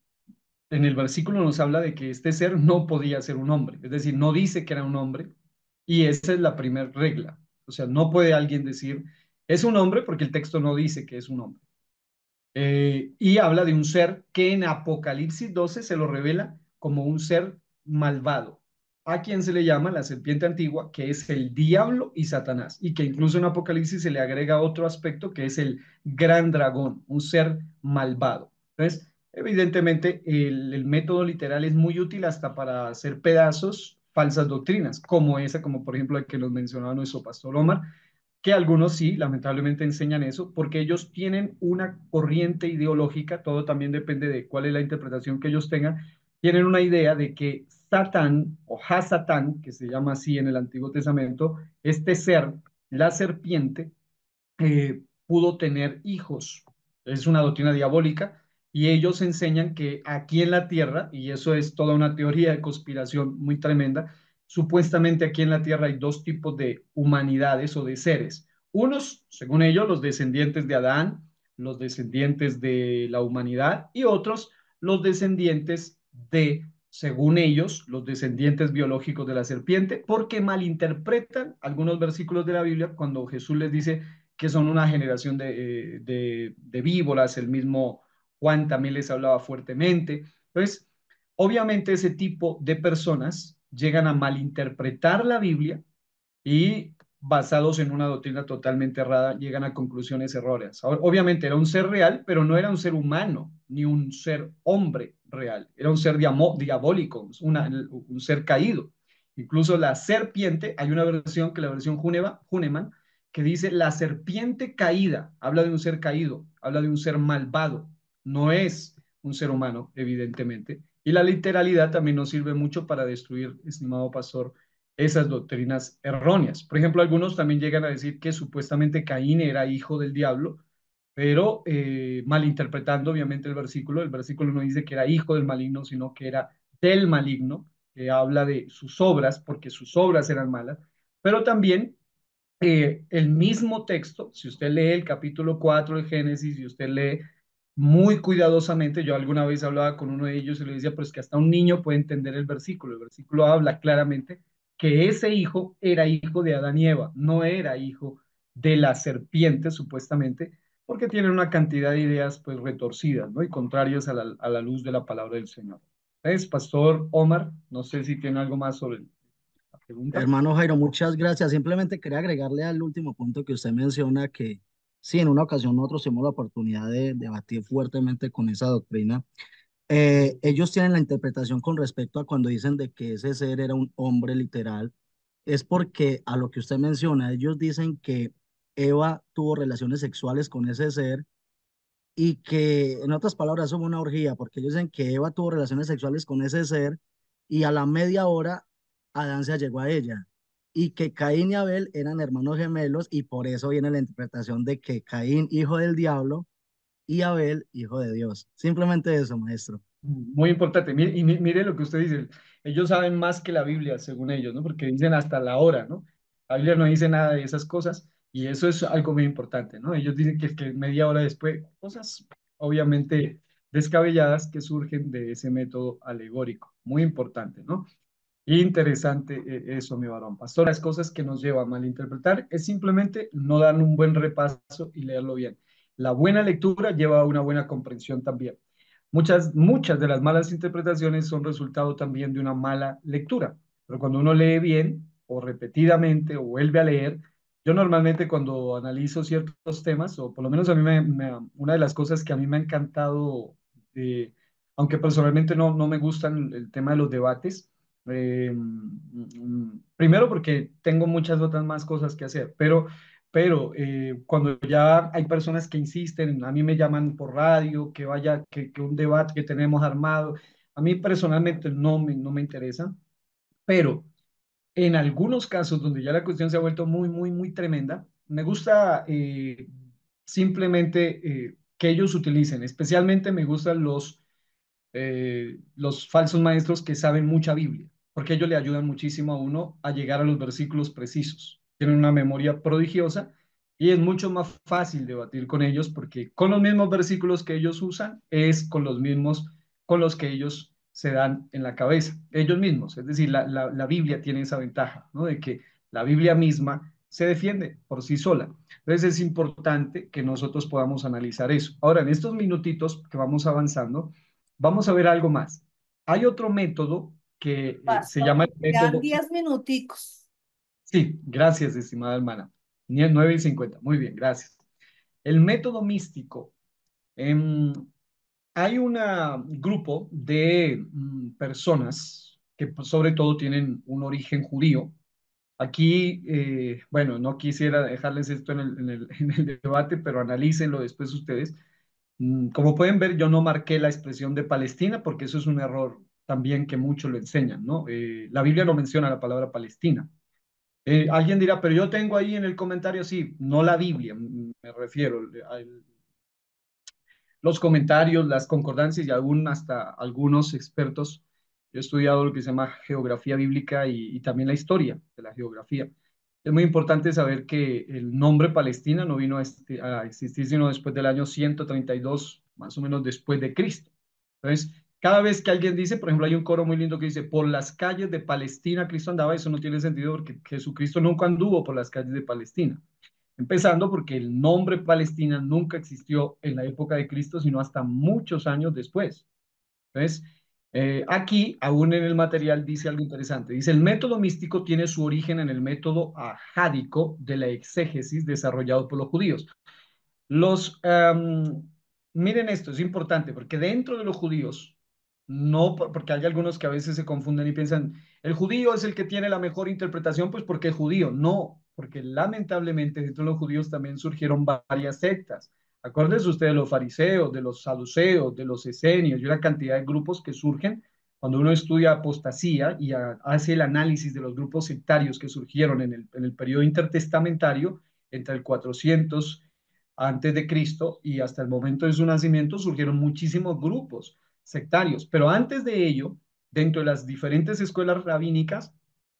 en el versículo nos habla de que este ser no podía ser un hombre, es decir, no dice que era un hombre, y esa es la primera regla. O sea, no puede alguien decir es un hombre porque el texto no dice que es un hombre. Y habla de un ser que en Apocalipsis 12 se lo revela como un ser malvado, a quien se le llama la serpiente antigua, que es el diablo y Satanás, y que incluso en Apocalipsis se le agrega otro aspecto que es el gran dragón, un ser malvado. Entonces, evidentemente, el método literal es muy útil hasta para hacer pedazos falsas doctrinas, como esa, como por ejemplo la que nos mencionaba nuestro pastor Omar, que algunos sí, lamentablemente enseñan eso, porque ellos tienen una corriente ideológica, todo también depende de cuál es la interpretación que ellos tengan, tienen una idea de que Satán o Hasatán, que se llama así en el Antiguo Testamento, este ser, la serpiente, pudo tener hijos. Es una doctrina diabólica y ellos enseñan que aquí en la Tierra, y eso es toda una teoría de conspiración muy tremenda, supuestamente aquí en la Tierra hay dos tipos de humanidades o de seres. Unos, según ellos, los descendientes de Adán, los descendientes de la humanidad, y otros, los descendientes de, según ellos, los descendientes biológicos de la serpiente, porque malinterpretan algunos versículos de la Biblia cuando Jesús les dice que son una generación de víboras, el mismo Juan también les hablaba fuertemente. Entonces, obviamente ese tipo de personas llegan a malinterpretar la Biblia y basados en una doctrina totalmente errada, llegan a conclusiones erróneas. Obviamente era un ser real, pero no era un ser humano, ni un ser hombre real. Era un ser diabólico, un ser caído. Incluso la serpiente, hay una versión que la versión Huneman, que dice la serpiente caída, habla de un ser caído, habla de un ser malvado, no es un ser humano, evidentemente. Y la literalidad también nos sirve mucho para destruir, estimado pastor, esas doctrinas erróneas. Por ejemplo, algunos también llegan a decir que supuestamente Caín era hijo del diablo, pero malinterpretando obviamente el versículo no dice que era hijo del maligno, sino que era del maligno, que habla de sus obras, porque sus obras eran malas, pero también el mismo texto, si usted lee el capítulo 4 de Génesis y usted lee muy cuidadosamente, yo alguna vez hablaba con uno de ellos y le decía, pero es que hasta un niño puede entender el versículo habla claramente que ese hijo era hijo de Adán y Eva, no era hijo de la serpiente supuestamente, porque tienen una cantidad de ideas pues retorcidas, ¿no? Y contrarias a la luz de la palabra del Señor. Es Pastor Omar, no sé si tiene algo más sobre la pregunta. Hermano Jairo, muchas gracias. Simplemente quería agregarle al último punto que usted menciona que sí, en una ocasión nosotros tuvimos la oportunidad de debatir fuertemente con esa doctrina. Ellos tienen la interpretación con respecto a cuando dicen de que ese ser era un hombre literal, es porque a lo que usted menciona, ellos dicen que Eva tuvo relaciones sexuales con ese ser y que, en otras palabras, hubo una orgía, porque ellos dicen que Eva tuvo relaciones sexuales con ese ser y a la media hora Adán se llegó a ella. Y que Caín y Abel eran hermanos gemelos y por eso viene la interpretación de que Caín, hijo del diablo, y Abel, hijo de Dios. Simplemente eso, maestro. Muy importante. Mire lo que usted dice. Ellos saben más que la Biblia, según ellos, ¿no? Porque dicen hasta la hora, ¿no? La Biblia no dice nada de esas cosas y eso es algo muy importante, ¿no? Ellos dicen que media hora después, cosas obviamente descabelladas que surgen de ese método alegórico. Muy importante, ¿no? Interesante eso, mi varón. Pastor, las cosas que nos llevan a malinterpretar es simplemente no dar un buen repaso y leerlo bien. La buena lectura lleva a una buena comprensión también. Muchas de las malas interpretaciones son resultado también de una mala lectura, pero cuando uno lee bien o repetidamente o vuelve a leer, Yo normalmente cuando analizo ciertos temas, o por lo menos a mí una de las cosas que a mí me ha encantado, aunque personalmente no me gustan el tema de los debates, primero porque tengo muchas otras más cosas que hacer, pero cuando ya hay personas que insisten, a mí me llaman por radio, que vaya, que un debate que tenemos armado, a mí personalmente no me interesa, pero en algunos casos donde ya la cuestión se ha vuelto muy tremenda, me gusta simplemente que ellos utilicen, especialmente me gustan los falsos maestros que saben mucha Biblia, porque ellos le ayudan muchísimo a uno a llegar a los versículos precisos. Tienen una memoria prodigiosa y es mucho más fácil debatir con ellos porque con los mismos versículos que ellos usan es con los mismos con los que ellos se dan en la cabeza, ellos mismos. Es decir, la Biblia tiene esa ventaja, ¿no? De que la Biblia misma se defiende por sí sola. Entonces es importante que nosotros podamos analizar eso. Ahora, en estos minutitos que vamos avanzando, vamos a ver algo más. Hay otro método que se Pastor, llama el quedan método. 10 minuticos. Sí, gracias, estimada hermana. 9:50. Muy bien, gracias. El método místico. em, Hay un grupo de personas que pues, sobre todo tienen un origen judío. Aquí, bueno, no quisiera dejarles esto en el debate, pero analícenlo después ustedes. Como pueden ver, yo no marqué la expresión de Palestina porque eso es un error también que muchos lo enseñan, ¿no? La Biblia no menciona la palabra Palestina. Alguien dirá, pero yo tengo ahí en el comentario, sí, no la Biblia, me refiero, los comentarios, las concordancias y aún hasta algunos expertos. Yo he estudiado lo que se llama geografía bíblica y también la historia de la geografía. Es muy importante saber que el nombre Palestina no vino a existir sino después del año 132, más o menos después de Cristo. Entonces, cada vez que alguien dice, por ejemplo, hay un coro muy lindo que dice, por las calles de Palestina Cristo andaba, eso no tiene sentido porque Jesucristo nunca anduvo por las calles de Palestina. Empezando porque el nombre Palestina nunca existió en la época de Cristo, sino hasta muchos años después. Entonces, aquí, aún en el material, dice algo interesante. Dice, el método místico tiene su origen en el método ajádico de la exégesis desarrollado por los judíos. Los, miren esto, es importante, porque dentro de los judíos, no, porque hay algunos que a veces se confunden y piensan, el judío es el que tiene la mejor interpretación, pues porque es judío. No, porque lamentablemente dentro de los judíos también surgieron varias sectas. Acuérdense ustedes de los fariseos, de los saduceos, de los esenios y una cantidad de grupos que surgen cuando uno estudia apostasía y hace el análisis de los grupos sectarios que surgieron en el periodo intertestamentario entre el 400 antes de Cristo y hasta el momento de su nacimiento surgieron muchísimos grupos sectarios, pero antes de ello, dentro de las diferentes escuelas rabínicas,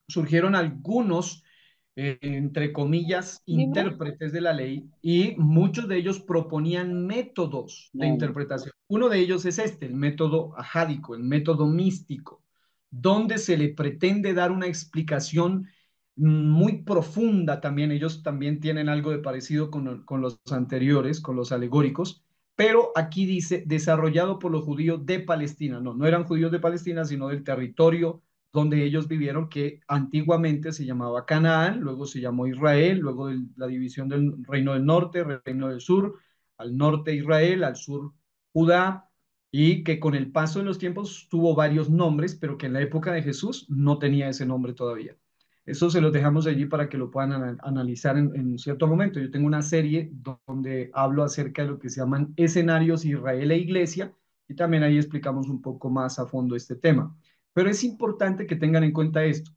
surgieron algunos, entre comillas, Dime. intérpretes de la ley y muchos de ellos proponían métodos de No, interpretación. Uno de ellos es este, el método ajádico, el método místico, donde se le pretende dar una explicación muy profunda también. Ellos también tienen algo de parecido con los anteriores, con los alegóricos, pero aquí dice desarrollado por los judíos de Palestina. No eran judíos de Palestina, sino del territorio donde ellos vivieron, que antiguamente se llamaba Canaán, luego se llamó Israel, luego de la división del reino del norte, reino del sur, al norte Israel, al sur Judá, y que con el paso de los tiempos tuvo varios nombres, pero que en la época de Jesús no tenía ese nombre todavía. Eso se los dejamos allí para que lo puedan analizar en cierto momento. Yo tengo una serie donde hablo acerca de lo que se llaman escenarios Israel e Iglesia y también ahí explicamos un poco más a fondo este tema. Pero es importante que tengan en cuenta esto.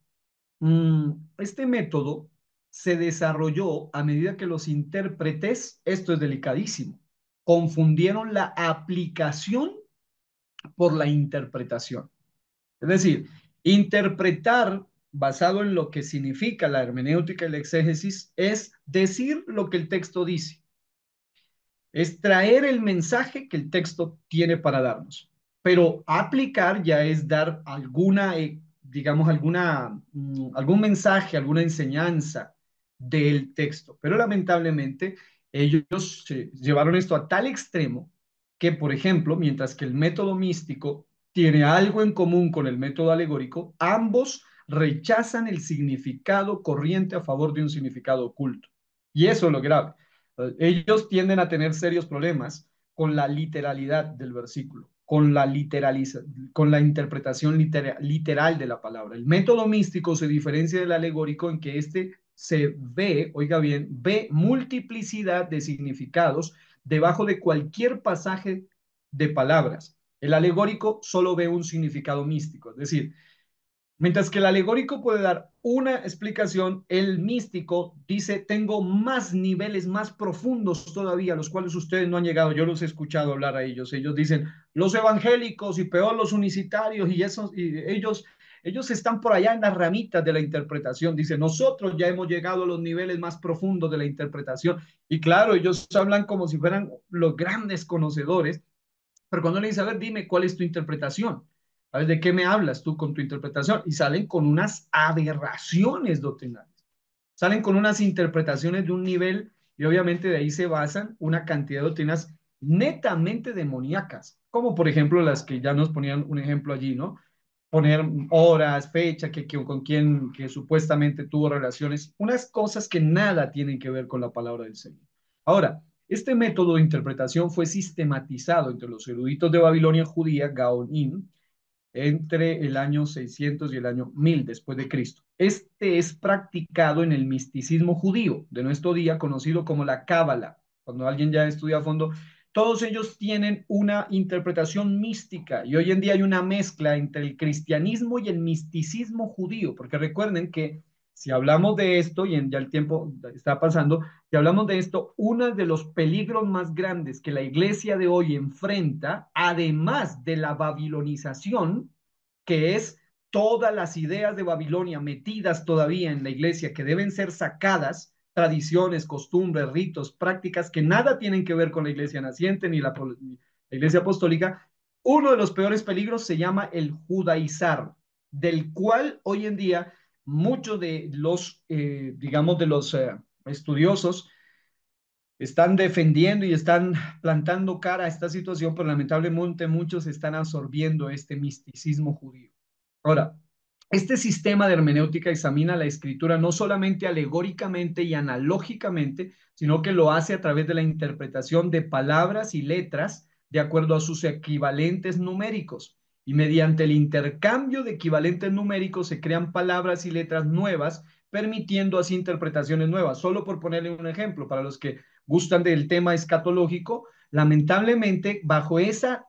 Este método se desarrolló a medida que los intérpretes, esto es delicadísimo, confundieron la aplicación por la interpretación. Es decir, interpretar basado en lo que significa la hermenéutica y la exégesis es decir lo que el texto dice, es traer el mensaje que el texto tiene para darnos. Pero aplicar ya es dar alguna, digamos, algún mensaje, alguna enseñanza del texto. Pero lamentablemente ellos llevaron esto a tal extremo que, por ejemplo, mientras que el método místico tiene algo en común con el método alegórico, ambos rechazan el significado corriente a favor de un significado oculto. Y eso es lo grave. Ellos tienden a tener serios problemas con la literalidad del versículo, con la interpretación literal de la palabra. El método místico se diferencia del alegórico en que este se ve, oiga bien, ve multiplicidad de significados debajo de cualquier pasaje de palabras. El alegórico solo ve un significado místico, es decir, mientras que el alegórico puede dar una explicación, el místico dice, tengo más niveles más profundos todavía, los cuales ustedes no han llegado. Yo los he escuchado hablar a ellos. Ellos dicen, los evangélicos y peor los unicitarios y ellos están por allá en las ramitas de la interpretación. Dice, nosotros ya hemos llegado a los niveles más profundos de la interpretación. Y claro, ellos hablan como si fueran los grandes conocedores, pero cuando le dice, a ver, dime cuál es tu interpretación, a ver, ¿de qué me hablas tú con tu interpretación? Y salen con unas aberraciones doctrinales, salen con unas interpretaciones de un nivel y obviamente de ahí se basan una cantidad de doctrinas netamente demoníacas, como por ejemplo las que ya nos ponían un ejemplo allí, ¿no? Poner horas, fecha, con quién que supuestamente tuvo relaciones, unas cosas que nada tienen que ver con la palabra del Señor. Ahora, este método de interpretación fue sistematizado entre los eruditos de Babilonia judía, Gaonim, entre el año 600 y el año 1000 después de Cristo. Este es practicado en el misticismo judío de nuestro día, conocido como la Cábala. Cuando alguien ya estudia a fondo, todos ellos tienen una interpretación mística y hoy en día hay una mezcla entre el cristianismo y el misticismo judío, porque recuerden que si hablamos de esto, y ya el tiempo está pasando, si hablamos de esto, uno de los peligros más grandes que la iglesia de hoy enfrenta, además de la babilonización, que es todas las ideas de Babilonia metidas todavía en la iglesia que deben ser sacadas, tradiciones, costumbres, ritos, prácticas que nada tienen que ver con la iglesia naciente ni la iglesia apostólica, uno de los peores peligros se llama el judaizar, del cual hoy en día muchos de los, digamos, de los estudiosos están defendiendo y están plantando cara a esta situación, pero lamentablemente muchos están absorbiendo este misticismo judío. Ahora, este sistema de hermenéutica examina la escritura no solamente alegóricamente y analógicamente, sino que lo hace a través de la interpretación de palabras y letras de acuerdo a sus equivalentes numéricos. Y mediante el intercambio de equivalentes numéricos se crean palabras y letras nuevas, permitiendo así interpretaciones nuevas. Solo por ponerle un ejemplo, para los que gustan del tema escatológico, lamentablemente bajo esa,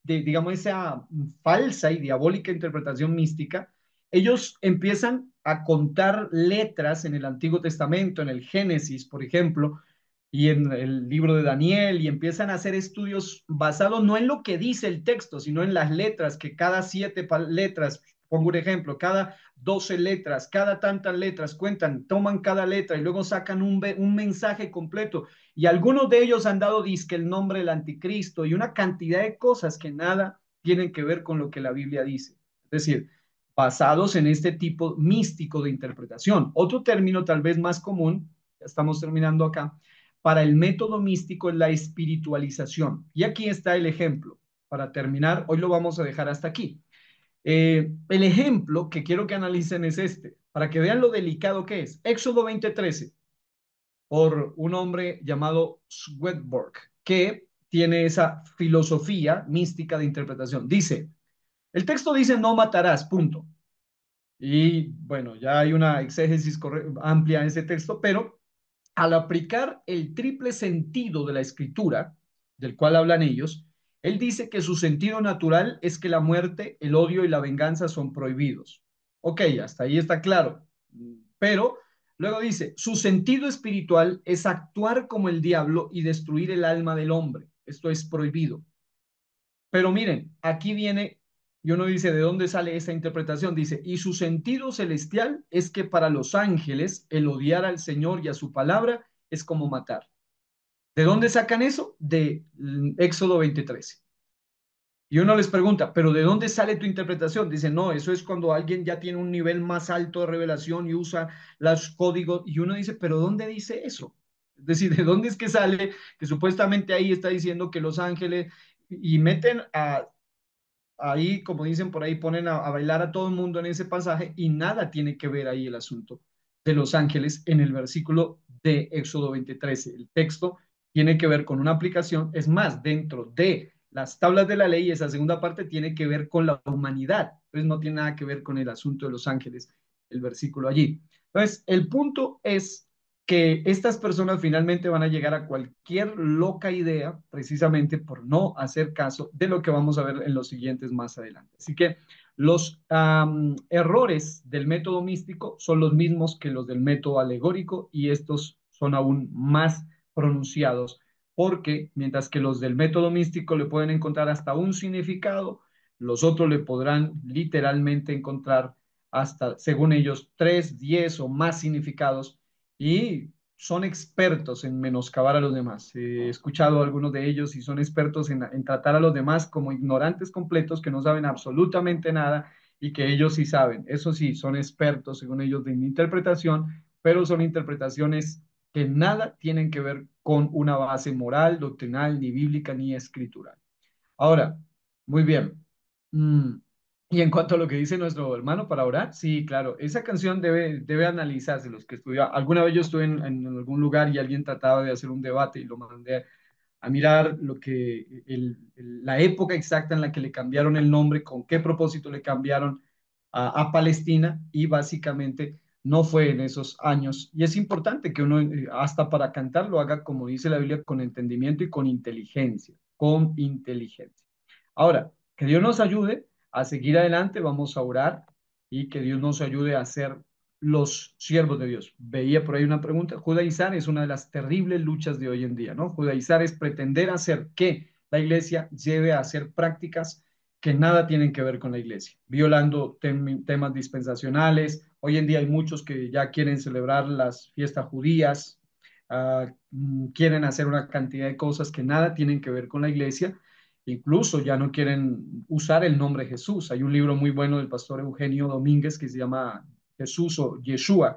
digamos, esa falsa y diabólica interpretación mística, ellos empiezan a contar letras en el Antiguo Testamento, en el Génesis, por ejemplo, y en el libro de Daniel, y empiezan a hacer estudios basados no en lo que dice el texto, sino en las letras, que cada 7 letras, pongo un ejemplo, cada 12 letras, cada tantas letras cuentan, toman cada letra y luego sacan un mensaje completo. Y algunos de ellos han dado disque el nombre del anticristo y una cantidad de cosas que nada tienen que ver con lo que la Biblia dice. Es decir, basados en este tipo místico de interpretación. Otro término tal vez más común, ya estamos terminando acá, para el método místico es la espiritualización. Y aquí está el ejemplo. Para terminar, hoy lo vamos a dejar hasta aquí. El ejemplo que quiero que analicen es este, para que vean lo delicado que es. Éxodo 20:13, por un hombre llamado Swedenborg, que tiene esa filosofía mística de interpretación. Dice, el texto dice no matarás, punto. Y bueno, ya hay una exégesis amplia en ese texto, pero al aplicar el triple sentido de la escritura, del cual hablan ellos, él dice que su sentido natural es que la muerte, el odio y la venganza son prohibidos. Ok, hasta ahí está claro. Pero luego dice, su sentido espiritual es actuar como el diablo y destruir el alma del hombre. Esto es prohibido. Pero miren, aquí viene, y uno dice, ¿de dónde sale esa interpretación? Dice, y su sentido celestial es que para los ángeles el odiar al Señor y a su palabra es como matar. ¿De dónde sacan eso? De Éxodo 20:13. Y uno les pregunta, ¿pero de dónde sale tu interpretación? Dice, no, eso es cuando alguien ya tiene un nivel más alto de revelación y usa los códigos. Y uno dice, ¿pero dónde dice eso? Es decir, ¿de dónde es que sale que supuestamente ahí está diciendo que los ángeles y meten ahí, como dicen por ahí, ponen a bailar a todo el mundo en ese pasaje y nada tiene que ver ahí el asunto de los ángeles en el versículo de Éxodo 20:13. El texto tiene que ver con una aplicación, es más, dentro de las tablas de la ley, esa segunda parte tiene que ver con la humanidad, entonces no tiene nada que ver con el asunto de los ángeles, el versículo allí. Entonces, el punto es que estas personas finalmente van a llegar a cualquier loca idea precisamente por no hacer caso de lo que vamos a ver en los siguientes más adelante. Así que los errores del método místico son los mismos que los del método alegórico y estos son aún más pronunciados porque mientras que los del método místico le pueden encontrar hasta un significado, los otros le podrán literalmente encontrar hasta, según ellos, 3, 10 o más significados y son expertos en menoscabar a los demás. He escuchado a algunos de ellos y son expertos en tratar a los demás como ignorantes completos que no saben absolutamente nada y que ellos sí saben. Eso sí, son expertos, según ellos, de interpretación, pero son interpretaciones que nada tienen que ver con una base moral, doctrinal, ni bíblica, ni escritural. Ahora, muy bien. Mm, y en cuanto a lo que dice nuestro hermano para orar, sí, claro, esa canción debe analizarse. Los que estudian, alguna vez yo estuve en algún lugar y alguien trataba de hacer un debate y lo mandé a mirar lo que la época exacta en la que le cambiaron el nombre, con qué propósito le cambiaron a Palestina y básicamente no fue en esos años. Y es importante que uno, hasta para cantar, lo haga como dice la Biblia, con entendimiento y con inteligencia, con inteligencia. Ahora, que Dios nos ayude a seguir adelante, vamos a orar y que Dios nos ayude a ser los siervos de Dios. Veía por ahí una pregunta. Judaizar es una de las terribles luchas de hoy en día, ¿no? Judaizar es pretender hacer que la iglesia lleve a hacer prácticas que nada tienen que ver con la iglesia, violando temas dispensacionales. Hoy en día hay muchos que ya quieren celebrar las fiestas judías, quieren hacer una cantidad de cosas que nada tienen que ver con la iglesia. Incluso ya no quieren usar el nombre Jesús. Hay un libro muy bueno del pastor Eugenio Domínguez que se llama Jesús o Yeshua,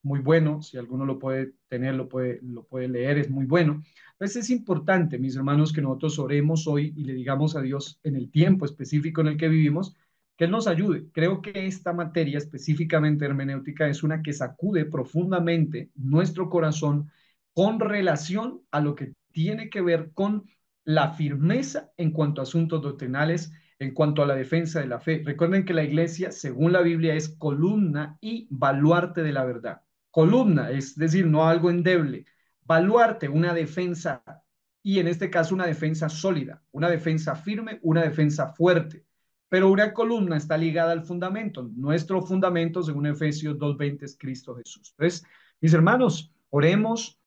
muy bueno, si alguno lo puede tener, lo puede leer, es muy bueno. Entonces es importante, mis hermanos, que nosotros oremos hoy y le digamos a Dios en el tiempo específico en el que vivimos, que Él nos ayude. Creo que esta materia, específicamente hermenéutica, es una que sacude profundamente nuestro corazón con relación a lo que tiene que ver con la firmeza en cuanto a asuntos doctrinales, en cuanto a la defensa de la fe. Recuerden que la iglesia, según la Biblia, es columna y baluarte de la verdad. Columna, es decir, no algo endeble. Baluarte, una defensa, y en este caso una defensa sólida, una defensa firme, una defensa fuerte. Pero una columna está ligada al fundamento. Nuestro fundamento, según Efesios 2:20, es Cristo Jesús. Entonces, mis hermanos, oremos.